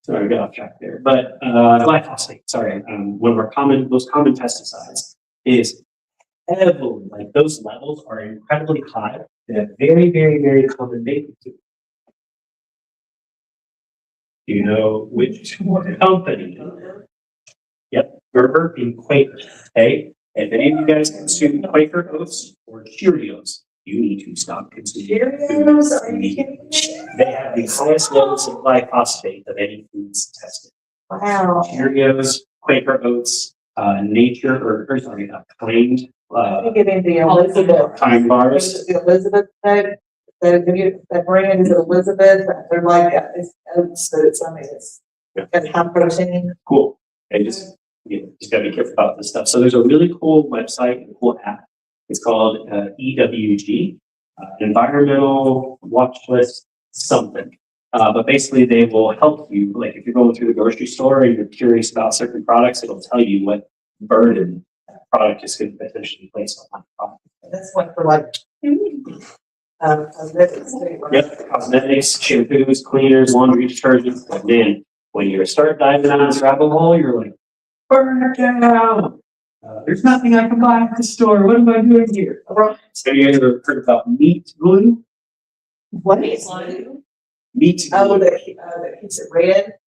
Sorry, I got off track there, but glyphosate, sorry, one of our most common pesticides is heavily, like those levels are incredibly high. They have very, very, very common baking. Do you know which company? Yep, Gerber and Quaker. Okay, if any of you guys consume Quaker oats or Cheerios, you need to stop consuming. Cheerios, are you kidding me? They have the highest levels of glyphosate of any foods tested. Wow. Cheerios, Quaker oats, Nature, or sorry, Kind, Let me get into Elizabeth. Kind bars. The Elizabeth, that brand is Elizabeth, they're like, it's, I mean, it's got high protein. Cool. And just gotta be careful about this stuff. So there's a really cool website, a cool app. It's called EWG, Environmental Watch List something. But basically they will help you, like if you're going through the grocery store and you're curious about certain products, it'll tell you what burden that product is going to potentially place on that product. That's one for like, cosmetics too, right? Yep, cosmetics, shampoos, cleaners, laundry detergents. But then when you start diving down this rabbit hole, you're like, burn it down. There's nothing I can buy at the store. What am I doing here? So you guys ever heard about meat glue? What is it? Meat Oh, glue. that keeps it red?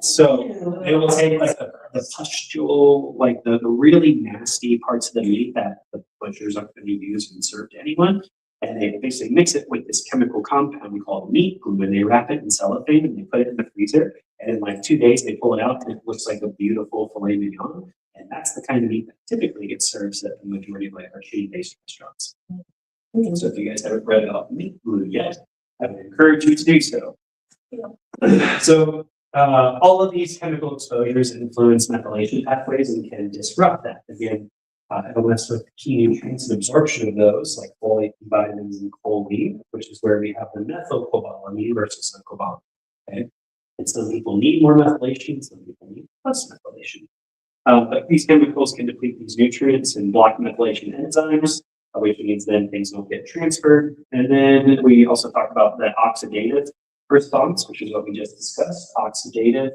So it will take like the pustule, like the really nasty parts of the meat that the butchers aren't going to use and serve to anyone. And they basically mix it with this chemical compound we call meat glue, and they wrap it in cellophane and they put it in the freezer. And in like 2 days, they pull it out and it looks like a beautiful filet mignon. And that's the kind of meat that typically gets served at the majority of like our chain-based restaurants. So if you guys haven't read about meat glue yet, I would encourage you to do so. So all of these chemical exposures influence methylation pathways and can disrupt that. Again, it'll mess with key nutrients and absorption of those, like folate, vitamins, and choline, which is where we have the methylcobalamin versus the cobalamin. Okay, and some people need more methylation, some people need less methylation. But these chemicals can deplete these nutrients and block methylation enzymes, which means then things don't get transferred. And then we also talk about the oxidative response, which is what we just discussed. Oxidation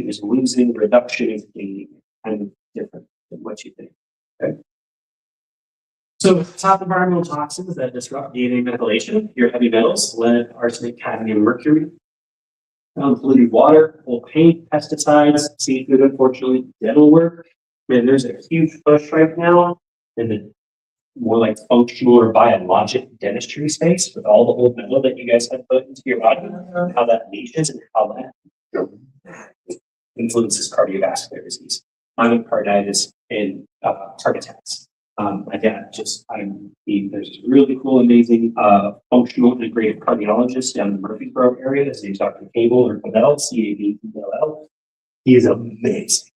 is losing, reduction is gaining, kind of different than what you think. Okay. So top environmental toxins that disrupt DNA methylation, your heavy metals, lead, arsenic, cadmium, mercury. Polluted water, full paint, pesticides, seafood, unfortunately, dental work. Man, there's a huge push right now in the more like functional or biologic dentistry space with all the old metal that you guys have put into your body, and how that leaches and how that influences cardiovascular disease, myocarditis, and heart attacks. My dad there's this really cool, amazing functional integrative cardiologist down in the Murfreesboro area. His name's Dr. Cable or Cabell, Cabell. He is amazing.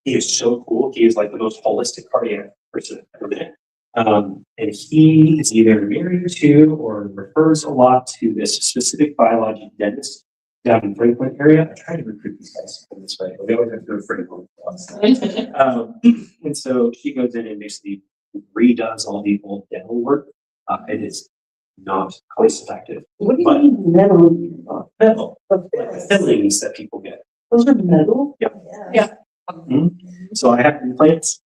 He is so cool. He is like the most holistic cardiac person I've ever met. And he is either married to or refers a lot to this specific biologic dentist down in Franklin area. I try to recruit these guys to come this way, but we always have to go to Franklin. And so she goes in and basically redoes all the old dental work. It is not cost effective. What do you mean metal? Metal, like the fillings that people get. Those are metal? Yeah. So I have implants.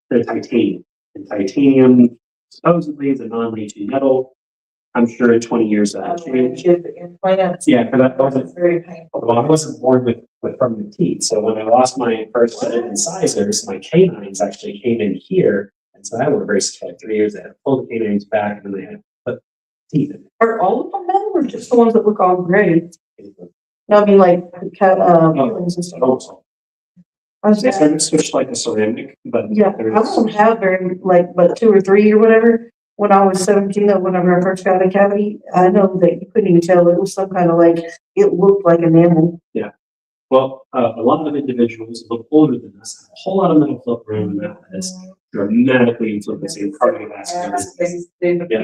They're titanium. And titanium supposedly is a non-leaching metal. I'm sure in 20 years that'll change. Implants. Yeah, because that wasn't. It's very painful. Well, I wasn't born with permanent teeth. So when I lost my first set of incisors, my canines actually came in here. And so I had braces for like 3 years. I had to pull the canines back and then they had to put teeth. Are all of them metal or just the ones that look all gray? No, I mean like, peelings and stuff. Also, I was they just- started to switch like the ceramic, but Yeah, I there's- don't have very, like, but 2 or 3 or whatever. When I was 17, or whenever I first got a cavity, I know that you couldn't even tell, it was some kind of like, it looked like enamel. Well, a lot of individuals a little older than us have a whole lot of metal floating around in that has dramatically influencing cardiovascular disease. Yeah,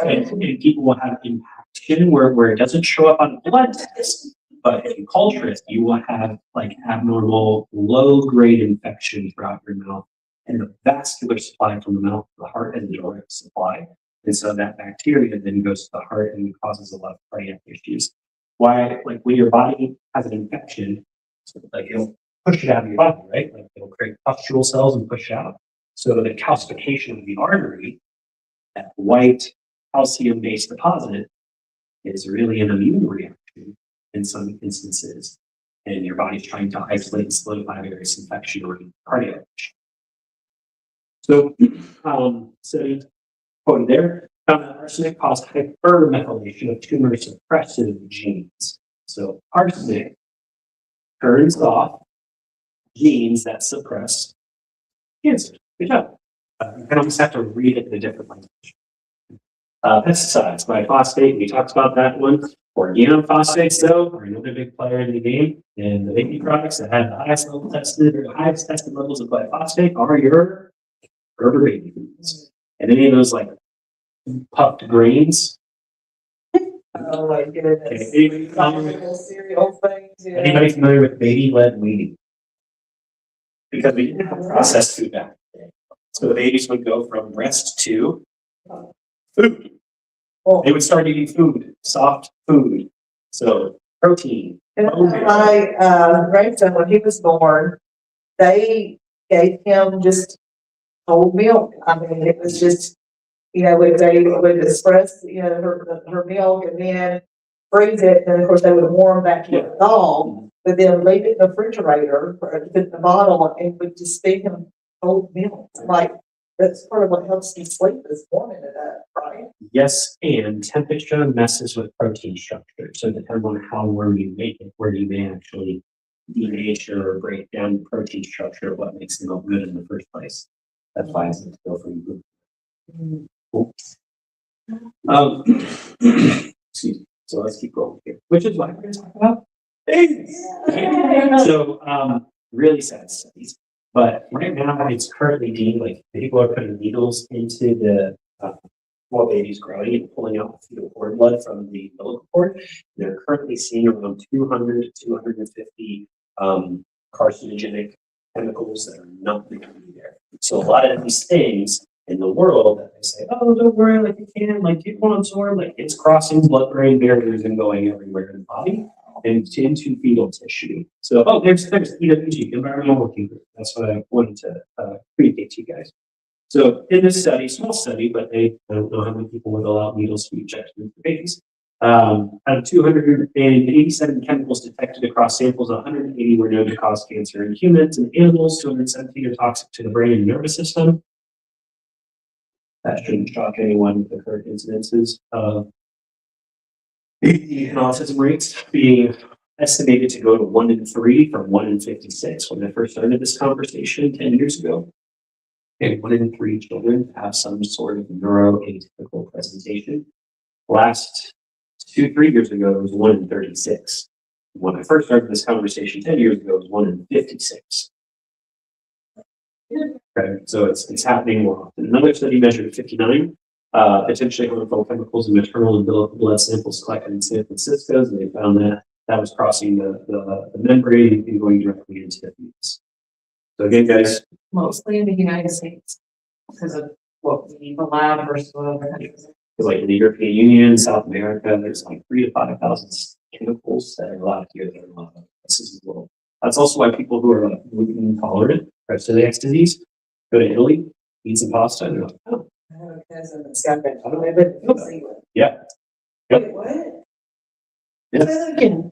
and people will have impaction where it doesn't show up on blood tests, but if you culture it, you will have like abnormal low-grade infection throughout your mouth, and the vascular supply from the mouth to the heart is a direct supply, and so that bacteria then goes to the heart and causes a lot of cardiac issues. Why, like when your body has an infection, so like it'll push it out of your body, right? Like it'll create pustule cells and push it out. So the calcification of the artery, that white calcium-based deposit, is really an immune reaction in some instances. And your body's trying to isolate and solidify various infection or cardiac issue. So, study quoted there, found that arsenic caused hypermethylation of tumor suppressive genes. So arsenic turns off genes that suppress cancer. Good job. You can almost have to read it in a different language. Pesticides, glyphosate, we talked about that one. Organophosphates, though, are another big player in the game. And the baby products that have the highest level tested or the highest tested levels of glyphosate are your Gerber baby foods. And any of those like puffed grains. Oh my goodness. Okay, anybody familiar with- Cereal things, yeah. Anybody familiar with baby-led weaning? Because we didn't have processed food back then. So the babies would go from breast to food. Well, They would start eating food, soft food. So protein. and bone marrow. my grandson, when he was born, they gave him just whole milk. I mean, it was just, they would express, her milk and then freeze it, and of course they would warm back to a thaw, but then leave it in the refrigerator, or put it in the bottle, and would just feed him whole milk. Like, that's part of what helps you sleep is warming it up, right? Yes, and temperature messes with protein structure. So depending on how warm you make it, where you may actually denature or break down the protein structure of what makes them all good in the first place. That's why I said to go from good. Cool. Excuse me. So let's keep going here, which is what we're going to talk about. So, really sad studies. But right now, it's currently deemed like people are putting needles into the while baby's growing and pulling out fetal cord blood from the umbilical cord. They're currently seeing around 200 to 250 carcinogenic chemicals that are not meant to be there. So a lot of these things in the world that they say, oh, don't worry, like you can, like you won't absorb, like it's crossing blood-brain barriers and going everywhere in the body and into fetal tissue. So, there's EWG, environmental working group. That's what I wanted to communicate to you guys. So in this study, small study, but I don't know how many people would allow needles to be injected into babies. Out of 287 chemicals detected across samples, 180 were known to cause cancer in humans and animals. 217 are toxic to the brain and nervous system. That shouldn't shock anyone with the current incidences of and autism rates being estimated to go to 1 in 3 from 1 in 56 when I first started this conversation 10 years ago. And 1 in 3 children have some sort of neuroatypical presentation. Last 2-3 years ago, it was 1 in 36. When I first started this conversation 10 years ago, it was 1 in 56. Okay, so it's happening more often. Another study measured 59 potentially harmful chemicals in maternal and umbilical blood samples collected in San Francisco, and they found that was crossing the membrane and going directly into the fetus. So again, guys, Mostly in the United States, because of what we allowed versus what other countries. like in the European Union, South America, there's like 3,000 to 5,000 chemicals that are allowed here that are allowed in places as well. That's also why people who are like gluten intolerant, or celiac disease, go to Italy, eat some pasta, and they're like, oh, I have a cousin that's got that, but you'll see what. yeah. Wait, what? Yeah. Say that again.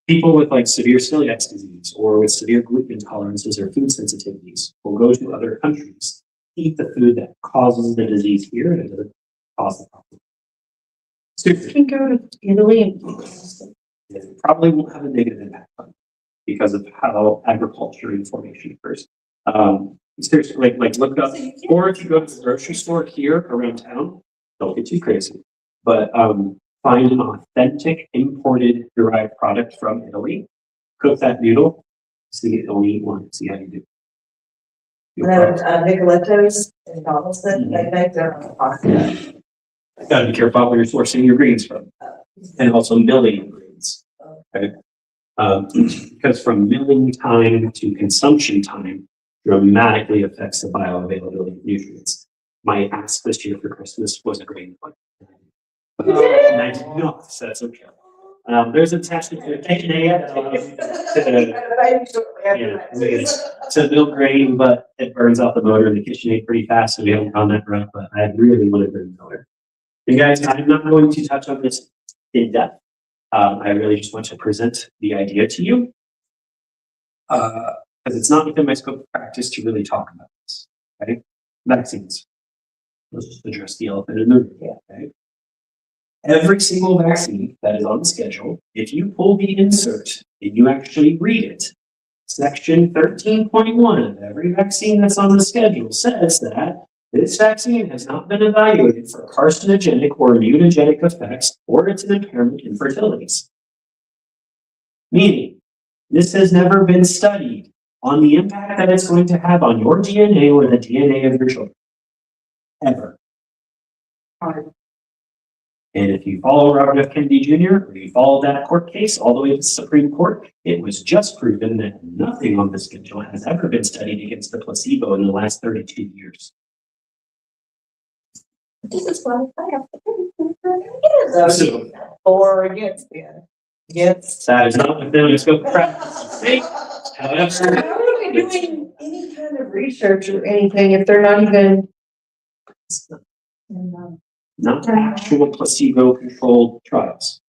People with like severe celiac disease or with severe gluten intolerances or food sensitivities will go to other countries, eat the food that causes the disease here, and it doesn't cause the problem. Seriously, Can go to Italy and. it probably won't have a negative impact on it because of how agriculture and formation occurs. Seriously, like look up, or if you go to the grocery store here around town, don't get too crazy, but find an authentic imported derived product from Italy, cook that noodle, see, only eat one, see how you do. You'll And probably- Nicoletto's in Donaldson, they make their own pasta. Gotta be careful where you're sourcing your greens from, and also milling greens. Okay. Because from milling time to consumption time dramatically affects the bioavailability of nutrients. My ask this year for Christmas was a grain one. And I did not, so that's okay. There's attachment to a KitchenAid to build grain, but it burns out the motor in the KitchenAid pretty fast, so we haven't gone that route, but I really want to bring color. And guys, I'm not going to touch on this in depth. I really just want to present the idea to you. Because it's not within my scope of practice to really talk about this, okay? Vaccines. Let's just address the elephant in the room, okay? Every single vaccine that is on the schedule, if you pull the insert and you actually read it, section 13.1 of every vaccine that's on the schedule says that this vaccine has not been evaluated for carcinogenic or mutagenic effects or its impairment in fertilities. Meaning, this has never been studied on the impact that it's going to have on your DNA or the DNA of your children. Ever. And if you follow Robert F. Kennedy Jr., or you follow that court case all the way to the Supreme Court, it was just proven that nothing on the schedule has ever been studied against the placebo in the last 32 years. This is why I have to. So, Or against, yeah. Against. that is not within the scope of practice. However, How are we doing any kind of research or anything if they're not even? not actual placebo-controlled trials.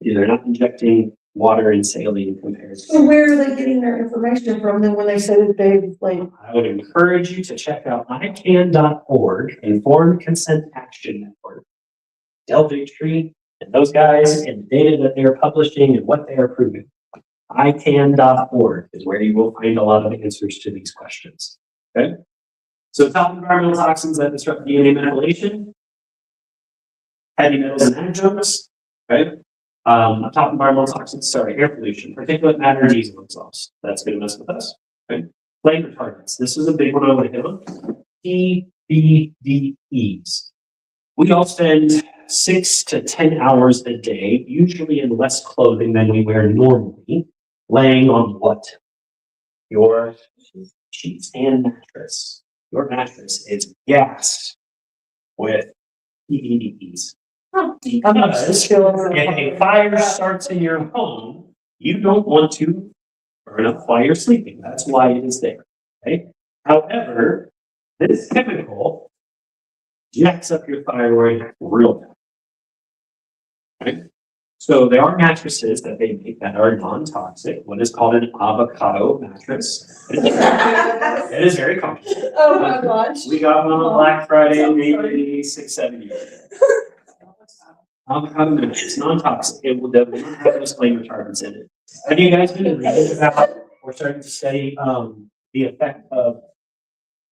They're not injecting water and saline compared So to. where are they getting their information from then when they say that they like? I would encourage you to check out ICANN.org, Informed Consent Action Network. Del Victory and those guys and the data that they're publishing and what they are proving. ICANN.org is where you will find a lot of answers to these questions. Okay? So top environmental toxins that disrupt DNA methylation, heavy metals and adjuncts, okay? Top environmental toxins, air pollution, particulate matter, diesel exhaust. That's gonna mess with us, okay? Flame retardants. This is a big one I want to hit on. PBDEs. We all spend 6 to 10 hours a day, usually in less clothing than we wear normally, laying on what? Your sheets and mattress. Your mattress is gassed with PBDEs. Because if a fire starts in your home, you don't want to burn up while you're sleeping. That's why it is there. Okay. However, this chemical jacks up your thyroid real bad. Okay. So there are mattresses that they make that are non-toxic. What is called an avocado mattress. It is very common. Oh my gosh. We got one on Black Friday, maybe 6-7 years ago. Avocado mattress, non-toxic. It will definitely not have those flame retardants in it. Have you guys been reading about or starting to study the effect of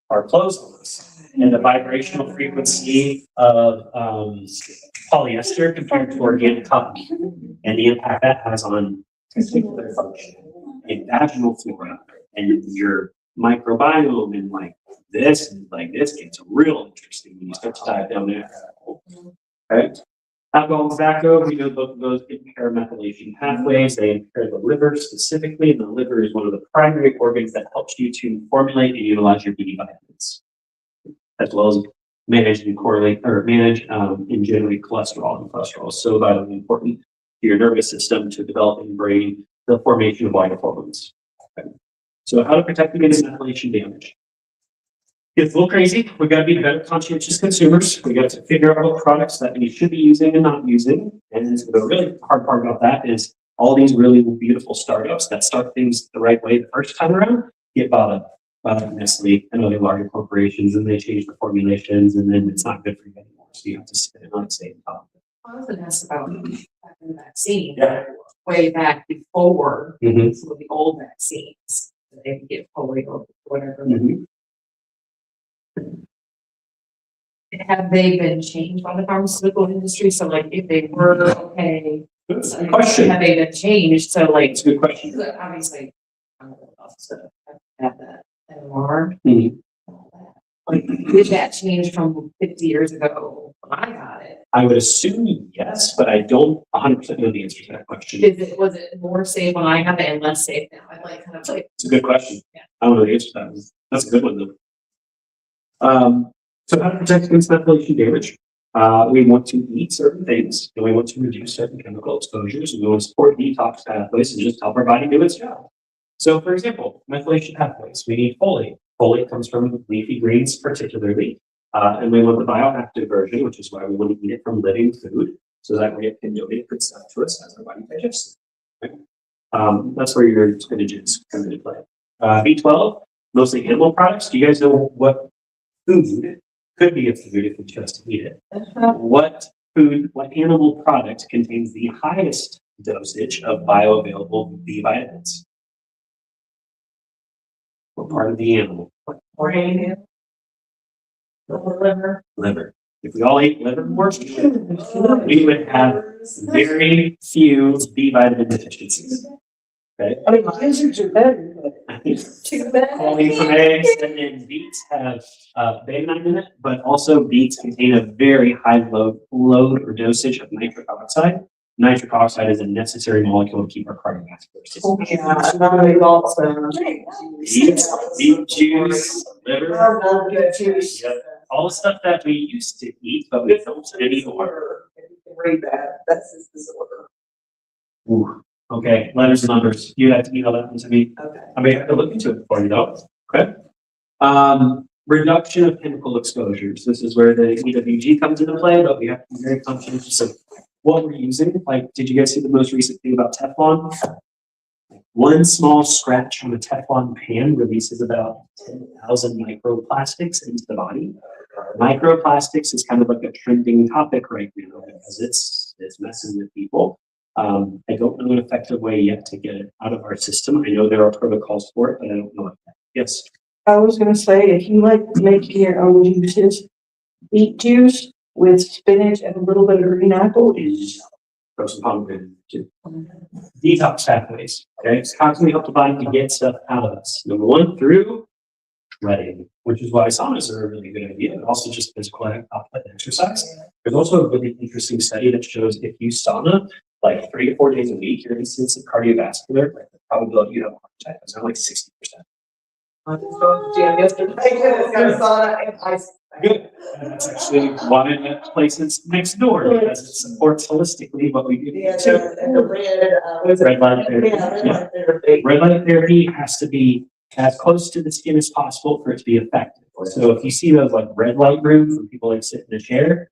our clothes on us and the vibrational frequency of polyester compared to organic cotton and the impact that has on testicular function and vaginal flora and your microbiome and this gets real interesting when you start to dive down there. Okay. Alcohol and tobacco, we know both of those impair methylation pathways. They impair the liver specifically, and the liver is one of the primary organs that helps you to formulate and utilize your B vitamins, as well as manage and generate cholesterol. And cholesterol is so vitally important to your nervous system to develop and brain the formation of white hormones. Okay. So how to protect against methylation damage? It's a little crazy. We've got to be better conscientious consumers. We got to figure out what products that we should be using and not using. And the really hard part about that is all these really beautiful startups that start things the right way the first time around get bought up by Nestle and other larger corporations, and they change the formulations, and then it's not good for you anymore. So you have to sit and not stay on top of it. I was gonna ask about the vaccine. Yeah. Way back before Mhm. some of the old vaccines, that they could get polio or whatever. Mhm. Have they been changed by the pharmaceutical industry? So like if they were okay, That's a good question. have they been changed? So like, That's a good question. obviously, I'm old enough to have that MMR. Mhm. Like, did that change from 50 years ago when I got it? I would assume yes, but I don't 100% know the answer to that question. Was it more safe when I got it and less safe now? I'd like kind of like. It's a good question. Yeah. I don't know the answer to that. That's a good one though. So how to protect against methylation damage? We want to eat certain things, and we want to reduce certain chemical exposures, and we want to support detox pathways and just help our body do its job. So, for example, methylation pathways, we need folate. Folate comes from leafy greens, particularly, and we want the bioactive version, which is why we want to eat it from living food, so that way it can donate good stuff to us as our body digests it. Right? That's where your spinaches come into play. B12, mostly animal products. Do you guys know what food could be a food if we chose to eat it? What animal product contains the highest dosage of bioavailable B vitamins? What part of the animal? Brain. Liver. Liver. If we all ate liver more, we would have very few B vitamin deficiencies. Okay. I mean, gizzards are better, but too bad. Choline from eggs, and then beets have babenine in it, but also beets contain a very high load or dosage of nitric oxide. Nitric oxide is a necessary molecule to keep our cardiovascular system. Yeah, not really also. Beets, beet juice, liver, Juice. Yep. All the stuff that we used to eat, but we don't anymore. If you can read that, that's his disorder. Ooh, okay, letters and numbers. You have to email that one to me. Okay. I may have to look into it for you though. Okay. Reduction of chemical exposures. This is where the EWG comes into play, but we have to be very conscious of what we're using. Like, did you guys see the most recent thing about Teflon? One small scratch on a Teflon pan releases about 10,000 microplastics into the body. Microplastics is kind of like a trending topic right now because it's messing with people. I don't know an effective way yet to get it out of our system. I know there are protocols for it, but I don't know. Yes. I was gonna say, if you like making your own juices, beet juice with spinach and a little bit of green apple is. Throw some pomegranate too. Detox pathways. Okay, so how can we help the body to get stuff out of us? Number one, through shredding, which is why saunas are a really good idea, but also just physical output and exercise. There's also a really interesting study that shows if you sauna like 3 to 4 days a week, your incidence of cardiovascular, like the probability you have a heart attack is now like 60%. I just went to the gym yesterday, it's got a sauna and ice. Good. And that's actually one of the places next door because it supports holistically what we do. Yeah, and the red, was it? Red light therapy. Yeah, red Yeah. light therapy. Red light therapy has to be as close to the skin as possible for it to be effective. So if you see those like red light rooms where people like sit in a chair,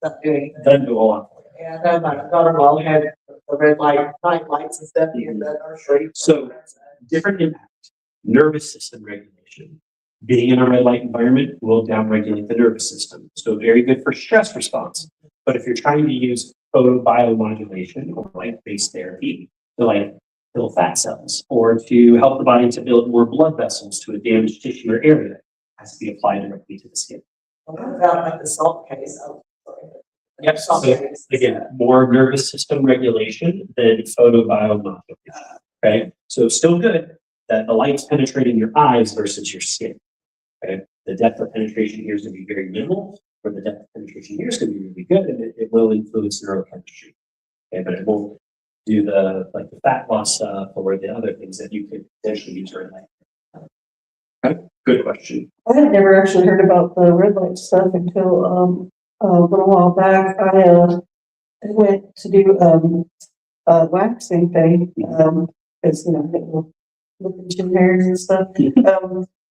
Not doing anything. doesn't do a lot. Yeah, no, my daughter-in-law had the red light, night lights and stuff in the nursery. So different impact. Nervous system regulation. Being in a red light environment will downregulate the nervous system. So very good for stress response. But if you're trying to use photobiomodulation or light-based therapy to like kill fat cells or to help the body to build more blood vessels to a damaged tissue or area, it has to be applied directly to the skin. What about like the salt case? Oh, sorry. Yep. Salt So case. again, more nervous system regulation than photobiomodulation. Okay. So still good that the light's penetrating your eyes versus your skin. Okay. The depth of penetration here is going to be very minimal, or the depth of penetration here is going to be really good, and it will influence neurochemistry. Okay, but it won't do the fat loss stuff or the other things that you could potentially use red light. Okay. Good question. I had never actually heard about the red light stuff until, a little while back. I went to do, a waxing thing, cause, looking at your hairs and stuff.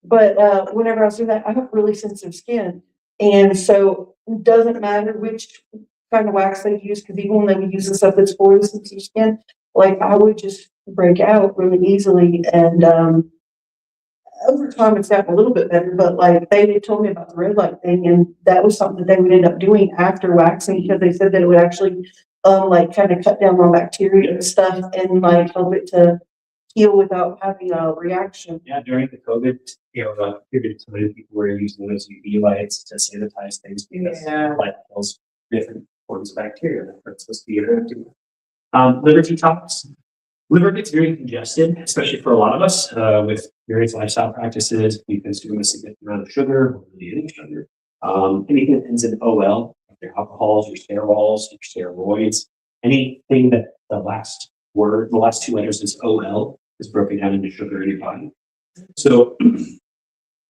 But whenever I was doing that, I have really sensitive skin. And so it doesn't matter which kind of wax they use, because even when they would use the stuff that's for the sensitive skin, like I would just break out really easily. And over time it's gotten a little bit better, but like they told me about the red light thing, and that was something that they would end up doing after waxing, because they said that it would actually, like kind of cut down on bacteria and stuff and like help it to heal without having a reaction. Yeah, during the COVID, period of time, people were using those UV lights to sanitize things because Yeah. light kills different forms of bacteria that are supposed to be interacting with. Liver detox. Liver gets very congested, especially for a lot of us, with various lifestyle practices. We consume a significant amount of sugar, or really any sugar. Anything that ends in OL, like your alcohols, your sterols, your steroids, anything that the last two letters is OL, is broken down into sugar in your body. So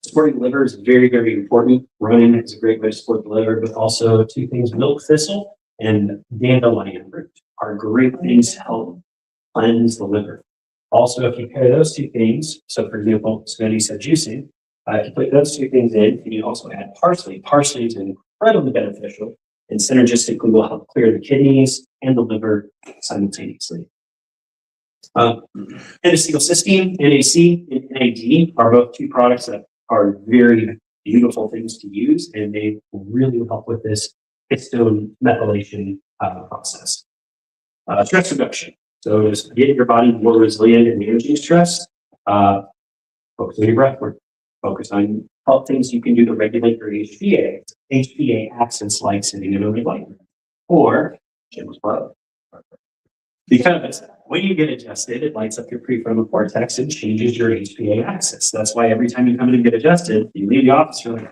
supporting the liver is very, very important. Running is a great way to support the liver, but also two things: milk thistle and dandelion root are great things to help cleanse the liver. Also, if you pair those two things, so for example, Smitty said juicing, if you put those two things in, and you also add parsley. Parsley is incredibly beneficial and synergistically will help clear the kidneys and the liver simultaneously. N-acetylcysteine, NAC, and NAD are both two products that are very beautiful things to use, and they really help with this histone methylation process. Stress reduction. So just get your body more resilient in managing stress. Focus on your breath work. Focus on all things you can do to regulate your HPA axis, like sitting in a red light or Jim's club. Because when you get adjusted, it lights up your prefrontal cortex and changes your HPA axis. That's why every time you come in and get adjusted, you leave the office, you're like,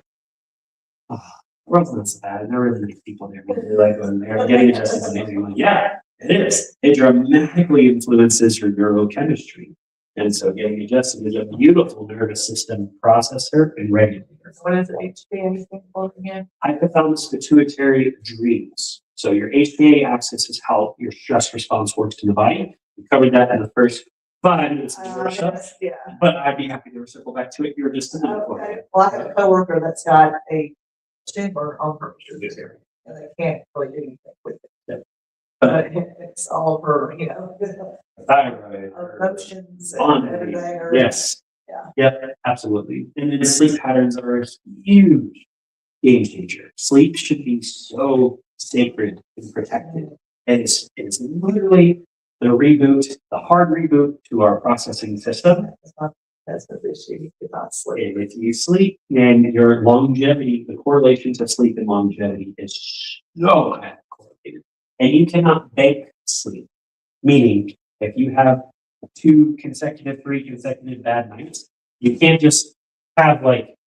oh, the world's not so bad. There are really nice people there. You're like, when they're getting adjusted, and they're like, yeah, it is. It dramatically influences your neurochemistry. And so getting adjusted is a beautiful nervous system processor and regulator. What is it, HPA called again? Hypothalamus pituitary adrenals. So your HPA axis is how your stress response works in the body. We covered that in the first 5 minutes of the workshop, Yeah. but I'd be happy to circle back to it. You were just a minute before. Okay. Well, I have a coworker that's got a tumor on her pituitary, and they can't really do anything with it. Yep. But it's all her, Thyroid. emotions and Bonding. everything. Yes. Yeah. Yep, absolutely. And then sleep patterns are a huge game changer. Sleep should be so sacred and protected. And it's literally the reboot, the hard reboot to our processing system. That's the issue. You cannot sleep. And if you sleep, then your longevity, the correlation to sleep and longevity is so highly correlated. And you cannot bank sleep. Meaning, if you have 3 consecutive bad nights, you can't just have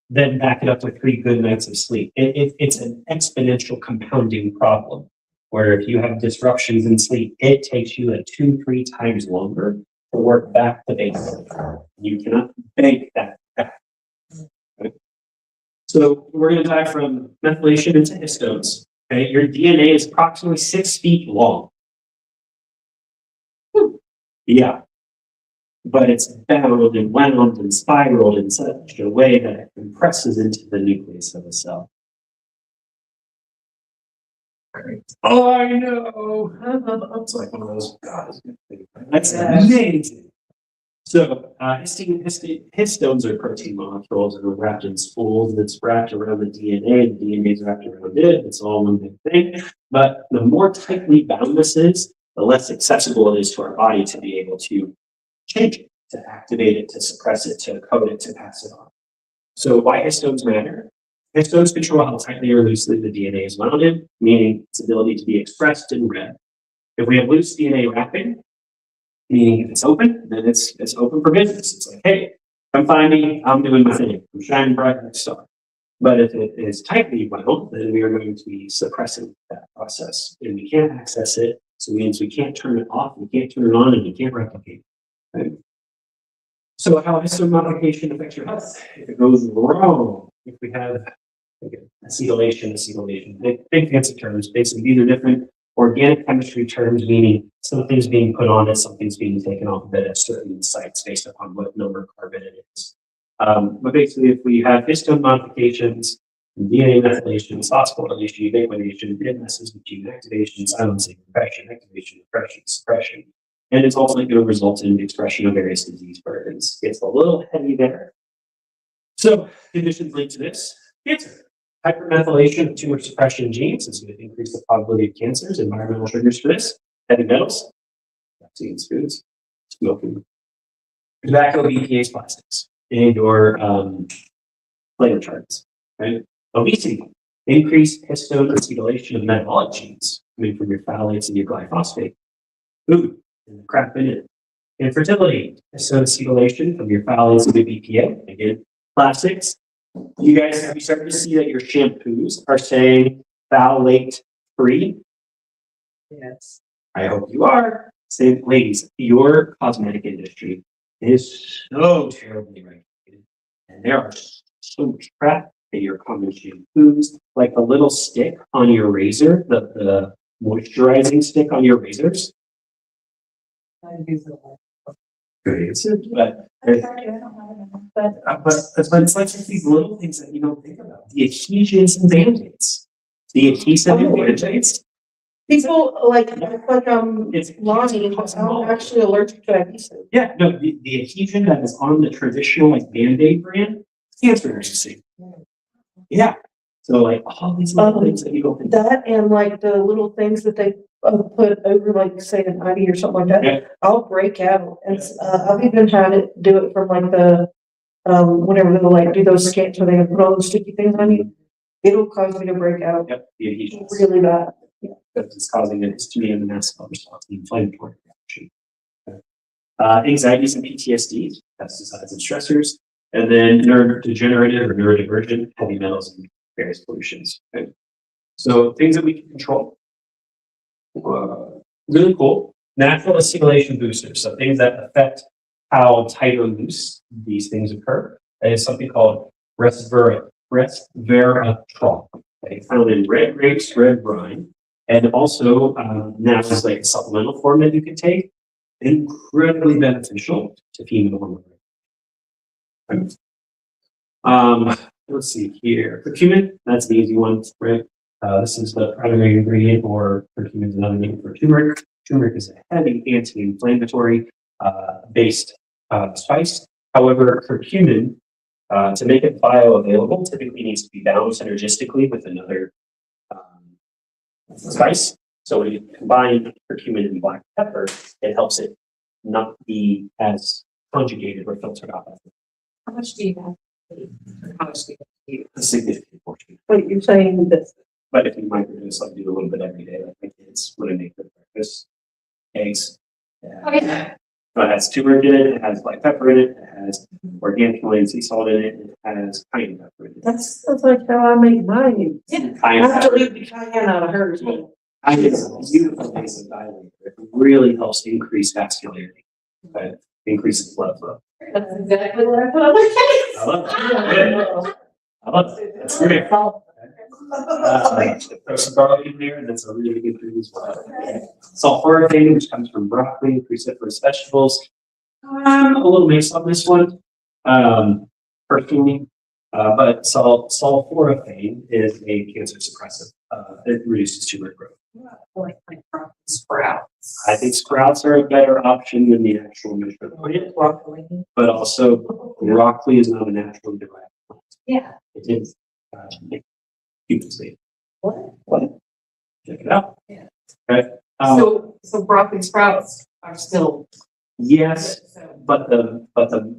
then back it up with 3 good nights of sleep. It's an exponential compounding problem where if you have disruptions in sleep, it takes you 2-3 times longer to work back to baseline. You cannot bank that back. Okay? So we're going to dive from methylation into histones. Okay, your DNA is approximately 6 feet long. Yeah, but it's bound and wound and spiraled in such a way that it compresses into the nucleus of a cell. Oh, I know. It's like one of those. God, that's amazing. So, histones are protein molecules and are wrapped in spools, and it's wrapped around the DNA. The DNA is wrapped around it. It's all one big thing. But the more tightly bound this is, the less accessible it is to our body to be able to change it, to activate it, to suppress it, to code it, to pass it on. So why histones matter? Histones control how tightly or loosely the DNA is wounded, meaning its ability to be expressed and read. If we have loose DNA wrapping, meaning if it's open, then it's open for business. It's like, hey, come find me, I'm doing my thing. I'm shining bright like a star. But if it is tightly wound, then we are going to be suppressing that process, and we can't access it. So it means we can't turn it off, we can't turn it on, and we can't replicate. Right? So how histone modification affects your health? If it goes wrong, if we have acetylation, big fancy terms. Basically, these are different organic chemistry terms, meaning something's being put on it, something's being taken off of it at certain sites based upon what number of carbon it is. But basically, if we have histone modifications, DNA methylation, phosphorylation, ubiquitination, it messes with gene activation, silencing, repression, activation, repression, suppression. And it's also going to result in the expression of various disease burdens. It's a little heavy there, So conditions linked to this, cancer. Hypermethylation of tumor suppression genes is going to increase the probability of cancers. Environmental triggers for this, heavy metals, vaccines, foods, smoking, tobacco, BPA's, plastics, and your flavor charts, right? Obesity, increased histone acetylation of metabolic genes coming from your phthalates and your glyphosate. Food, and the crap in it. Infertility, histone acetylation from your phthalates and your BPA. Again, plastics. You guys, have you started to see that your shampoos are saying phthalate free? Yes. I hope you are. Say, ladies, your cosmetic industry is so terribly regulated. And there are so much crap in your common shampoos, like the little stick on your razor, the moisturizing stick on your razors. I use it a lot. But it's like just these little things that you don't think about. The adhesions and band-aids. The adhesive and band-aids. People like It's Lonnie, I'm actually allergic to adhesive. Yeah, no, the adhesion that is on the traditional like Band-Aid brand, cancer emergency. Yeah. So like all these little things that you don't think. That and like the little things that they put over like say an IV or something like that. Yeah. I'll break out. And I've even had it do it from like the whenever they like do those scans where they put all those sticky things on you. It'll cause me to break out Yep, the adhesions. really bad. That's causing an histamine and the mast cell response, the inflammatory reaction. Anxieties and PTSD, pesticides and stressors, and then neurodegenerative or neurodivergent, heavy metals and various pollutions. Okay? So things that we can control. Really cool. Natural acetylation boosters, so things that affect how tight or loose these things occur. That is something called resveratrol, okay, found in red grapes, red brine, and also now is like a supplemental form that you can take. Incredibly beneficial to female hormone. Let's see here. Curcumin, that's the easy one, right? This is the primary ingredient, or curcumin is another name for turmeric. Turmeric is a heavy anti-inflammatory based spice. However, curcumin, to make it bioavailable, typically needs to be bound synergistically with another spice. So when you combine curcumin and black pepper, it helps it not be as conjugated or filtered out. How much do you have? How much do you have? A significant portion. Wait, you're saying that But if you microdose, I do a little bit every day, like my kids, when I make their breakfast, eggs. Oh, yeah. So it has turmeric in it, it has black pepper in it, it has organic Himalayan sea salt in it, it has cayenne pepper in it. that's like how I make mine. I Cayenne have to pepper. leave the cayenne out of hers. I think it's a beautiful vasodilator. It really helps increase vascularity. Okay? Increases blood flow. That's exactly what I put on my case. I love it. I love it. That's great. Throw some garlic in there, and that's a really good food as well. Sulforaphane, which comes from broccoli, cruciferous vegetables. I'm a little mixed on this one, personally, but sulforaphane is a cancer suppressant. It reduces tumor growth. Like broccoli sprouts. I think sprouts are a better option than the actual nutrient plant, Broccoli. but also broccoli is not a naturally derived plant. Yeah. It is humans made. What? Check it out. Yeah. Okay. So broccoli sprouts are still. Yes, but the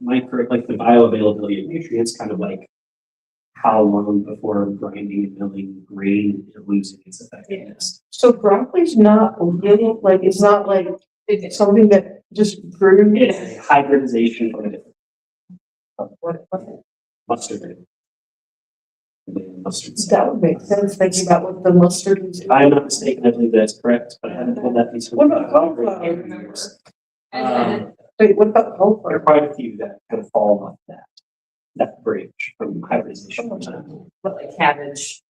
micro, like the bioavailability of nutrients, kind of like how long before grinding and milling grain it losing its effectiveness. So broccoli's not little, like it's not like it's something that just grew. It's a hybridization of a different What? mustard. Mustard seed. That would make sense, thinking about what the mustard is. If I'm not mistaken, I believe that's correct, but I haven't told that piece. What about cauliflower? Wait, what about There are cauliflower? quite a few that kind of fall off that bridge from hybridization. But like cabbage.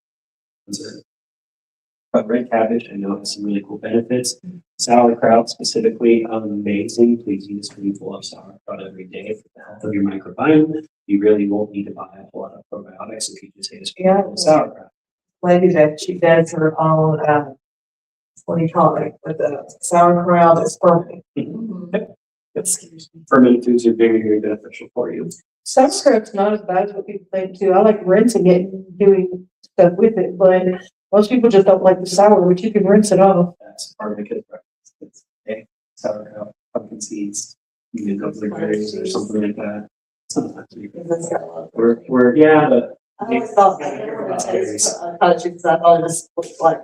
But red cabbage, I know has some really cool benefits. Sauerkraut specifically, amazing. Please eat a spoonful of sauerkraut every day for the health of your microbiome. You really won't need to buy a whole lot of probiotics if you just eat a spoonful of sauerkraut. Lady that she does her own, what do you call it, with the sauerkraut, it's perfect. Fermented foods are very, very beneficial for you. Sauerkraut's not as bad as what people think too. I like rinsing it and doing stuff with it, but most people just don't like the sour, which you can rinse it off. That's part of the kid's breakfast. It's egg, sauerkraut, pumpkin seeds, you know, couple of berries or something like that. Sometimes we That's got a lot of- we're yeah, but I always thought, I never would taste cottage because I thought this was like,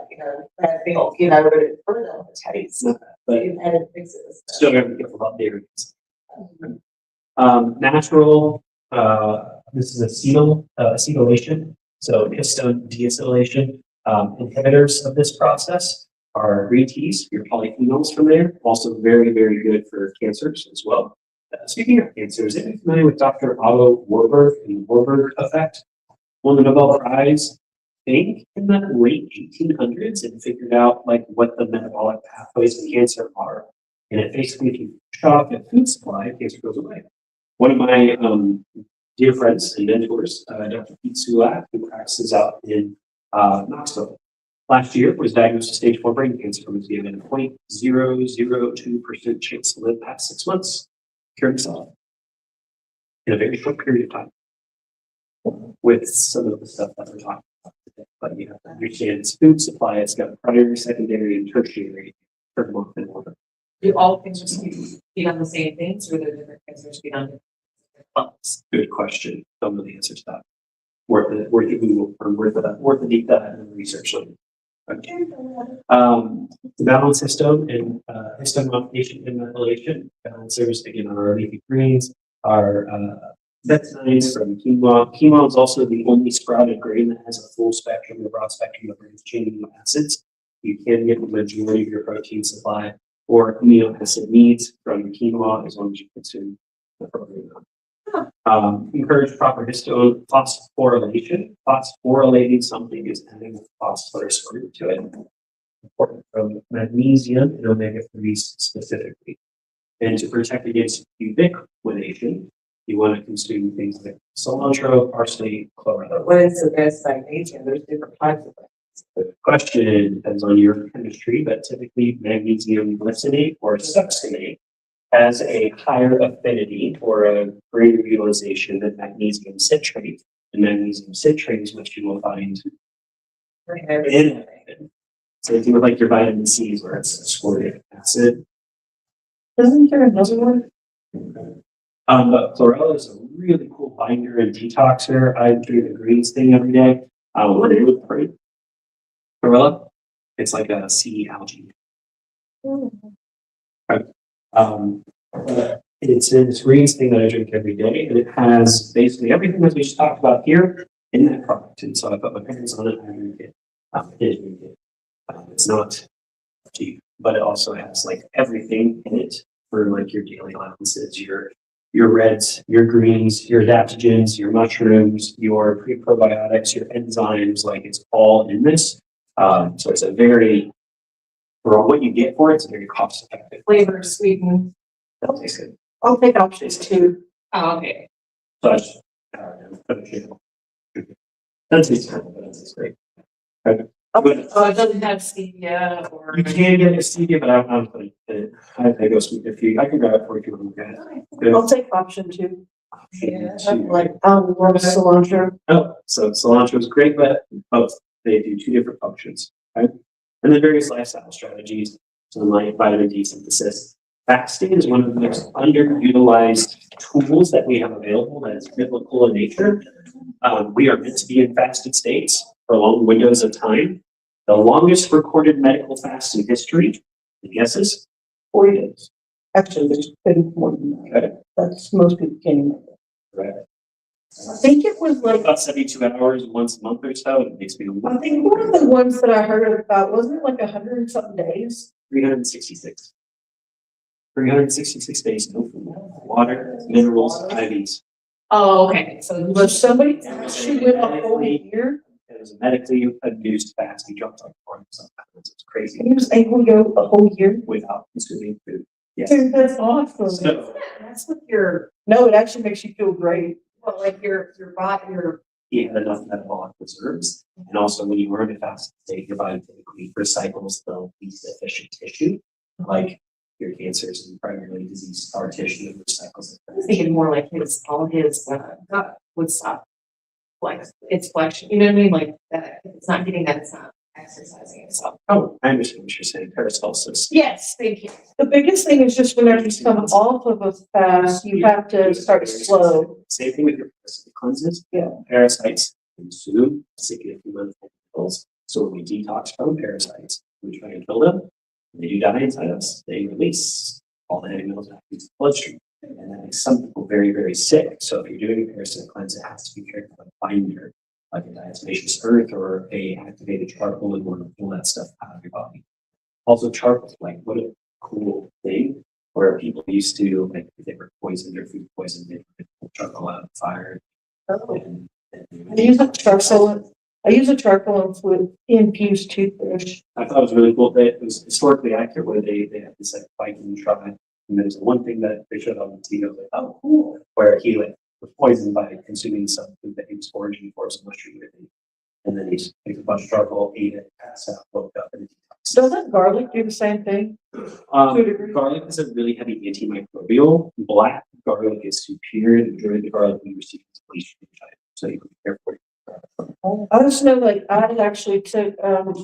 bad milk, but it really don't taste. but You had to mix it with stuff. still gotta be careful about dairy. Natural, this is acetylation, so histone deacetylation. Inhibitors of this process are green teas, your polyphenols from there, also very, very good for cancers as well. Speaking of cancers, are you familiar with Dr. Otto Warburg and the Warburg effect? Won the Nobel Prize, I think, in the late 1800s and figured out like what the metabolic pathways of cancer are. And it basically, if you shut off the food supply, cancer goes away. One of my dear friends and mentors, Dr. Pete Sulak, who practices out in Knoxville, last year was diagnosed with stage 4 brain cancer from a 0.002% chance to live past 6 months. Cured himself in a very short period of time with some of the stuff that we're talking about today. But you have to understand its food supply, it's got primary, secondary, and tertiary month in order. Do all cancers feed on the same things or do different cancers feed on different things? Good question. Don't know the answer to that. Worth a Google or worth a deep dive and research on it. Okay. To balance histone and histone modification and methylation, balancers again on our leafy greens are betadines from quinoa. Quinoa is also the only sprouted grain that has a full spectrum, a broad spectrum of branched chain amino acids. You can get the majority of your protein supply or amino acid needs from quinoa as long as you consume the protein. Encourage proper histone phosphorylation. Phosphorylating something is adding a phosphorus group to it. Important from magnesium and omega-3s specifically. And to protect against ubiquitination, you want to consume things like cilantro, parsley, chlorella. What is the best magnesium? There's different types of things. The question depends on your chemistry, but typically magnesium glycinate or succinate has a higher affinity or a greater utilization than magnesium citrate. And magnesium citrate is what you will find in same thing with like your vitamin C's where it's ascorbic acid. Isn't there another one? But chlorella is a really cool binder and detoxer. I do the greens thing every day. What is it? Chlorella? It's like a sea algae. It's in this greens thing that I drink every day, and it has basically everything that we just talked about here in that product. And so I put my parents on it, I drink it. I did drink it. It's not cheap, but it also has like everything in it for like your daily allowances, your reds, your greens, your adaptogens, your mushrooms, your pre-probiotics, your enzymes, like it's all in this. So it's a very, for what you get for it, it's very cost effective. Flavor, sweeten. That tastes good. I'll take options too. Oh, okay. So I just, that tastes good, but that tastes great. Okay. But Oh, it doesn't have stevia or. you can get a stevia, but I'm putting it. I go sweet if you, I can grab it for you if you want to look at I'll take option two. Yeah, Like, love cilantro. Oh, so cilantro is great, but both they do two different functions, right? And then various lifestyle strategies, so like vitamin D synthesis. Fasting is one of the most underutilized tools that we have available that is biblical in nature. We are meant to be in fasted states for long windows of time. The longest recorded medical fast in history, the guesses, 40 days. Actually, there's been more than that. Okay. That's most people can't even. Right. I think it was like, About 72 hours once a month or so. It makes me I think one of the ones that I heard about, wasn't it like 100 and something days? 366. 366 days, no food, water, minerals, IVs. Oh, okay, so. But somebody actually went a whole year, It was a medically induced fast. He dropped like 40 sometimes. It's crazy and he was able to go a whole year. without consuming food. Yes. Dude, that's awesome. So That's with your, No, it actually makes you feel great. well, like your body, your. he had enough metabolic reserves. And also when you are in a fasted state, your body typically recycles the least efficient tissue. Like your cancers and primarily disease scar tissue and recycles. I was thinking more like all his gut would stop. Like it's flexion, you know what I mean? Like that, if it's not getting that, it's not exercising itself. Oh, I understand what you're saying, peristalsis. Yes, thank you. The biggest thing is just whenever you come off of a fast, you have to start slow. Same thing with your parasitic cleanses. Yeah. Parasites consume a significant amount of chemicals. So when we detox from parasites, we try and kill them. When they do die inside us, they release all the heavy metals back into the bloodstream. And that makes some people very, very sick. So if you're doing a parasitic cleanse, it has to be careful with a binder, like a diatomaceous earth or a activated charcoal in order to pull that stuff out of your body. Also charcoal, like what a cool thing where people used to, like if they were poisoned or food poisoned, they would pull charcoal out of the fire. And I use a charcoal infused toothbrush. I thought it was really cool that it was historically accurate where they had this like Viking tribe. And there's one thing that they showed on the TV, I was like, oh, cool, where he like was poisoned by consuming some food that he was foraging for, some mushroom with it. And then he just took a bunch of charcoal, ate it, passed out, woke up, and detoxed. Doesn't garlic do the same thing? To a degree. Garlic is a really heavy antimicrobial. Black garlic is superior. The majority of the garlic we receive is bleached. So you can be careful. I just know, like, I actually took,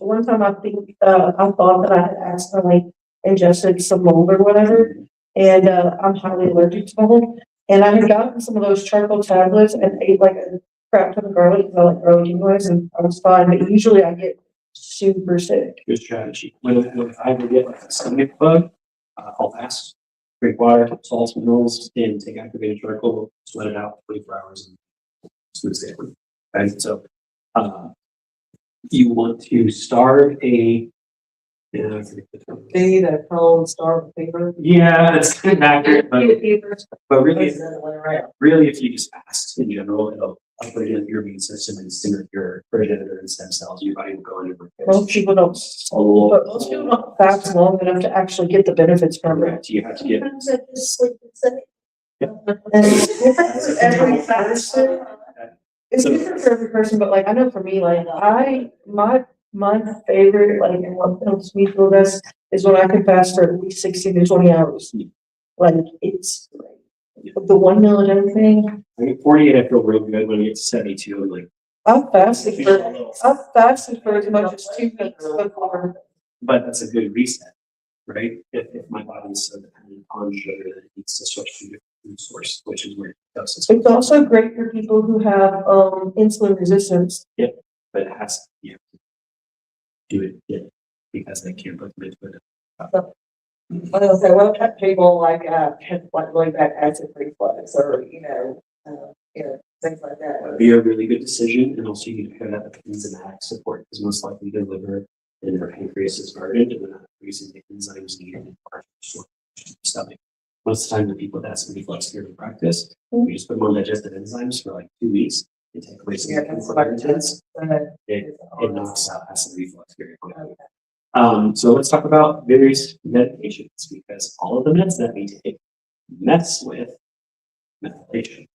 one time I think, I thought that I had accidentally ingested some mold or whatever. And, I'm highly allergic to mold. And I had gotten some of those charcoal tablets and ate like a crap ton of garlic, because I like garlic anyways, and I was fine. But usually I get super sick. Good strategy. When I would get like a stomach bug, I'll fast, drink water, salts, minerals, and take activated charcoal, sweat it out 24 hours, and smooth sailing. Right? So, you want to starve a. Yeah, I forget the term. Feed a cold, starve fever. Yeah, that's kind of accurate, but really, Around. really, if you just fast in general, it'll upgrade your immune system and stimulate your progenitor and stem cells. Your body will go into repair. Most people don't, but most people don't fast long enough to actually get the benefits from it. Correct. You have to get. Sometimes I just sleep and say. And it's different for every person. It's different for every person, but like, I know for me, like, my favorite, like, and what helps me feel best is when I can fast for at least 16 to 20 hours. Like, it's great. The 1 meal and everything, I get 48, I feel real good. When I get to 72, I'm like, I've fasted for as much as 2 weeks before. but that's a good reset, right? If my body is so dependent on sugar that it needs to switch to a food source, which is where ketosis. It's also great for people who have, insulin resistance. But it has, you have to do it, because they can't put them into it. I was say, what about people like, have like really bad acid reflux or, things like that? That'd be a really good decision, and also you can pair that with enzymatic support, because most likely their liver and their pancreas is burdened, and they're not producing the enzymes needed in part to the stomach. Most of the time, the people with acid reflux here in practice, we just put them on digestive enzymes for like 2 weeks and take away some of the irritants. It knocks out acid reflux very quickly. So let's talk about various medications, because all of the meds that we take mess with methylation.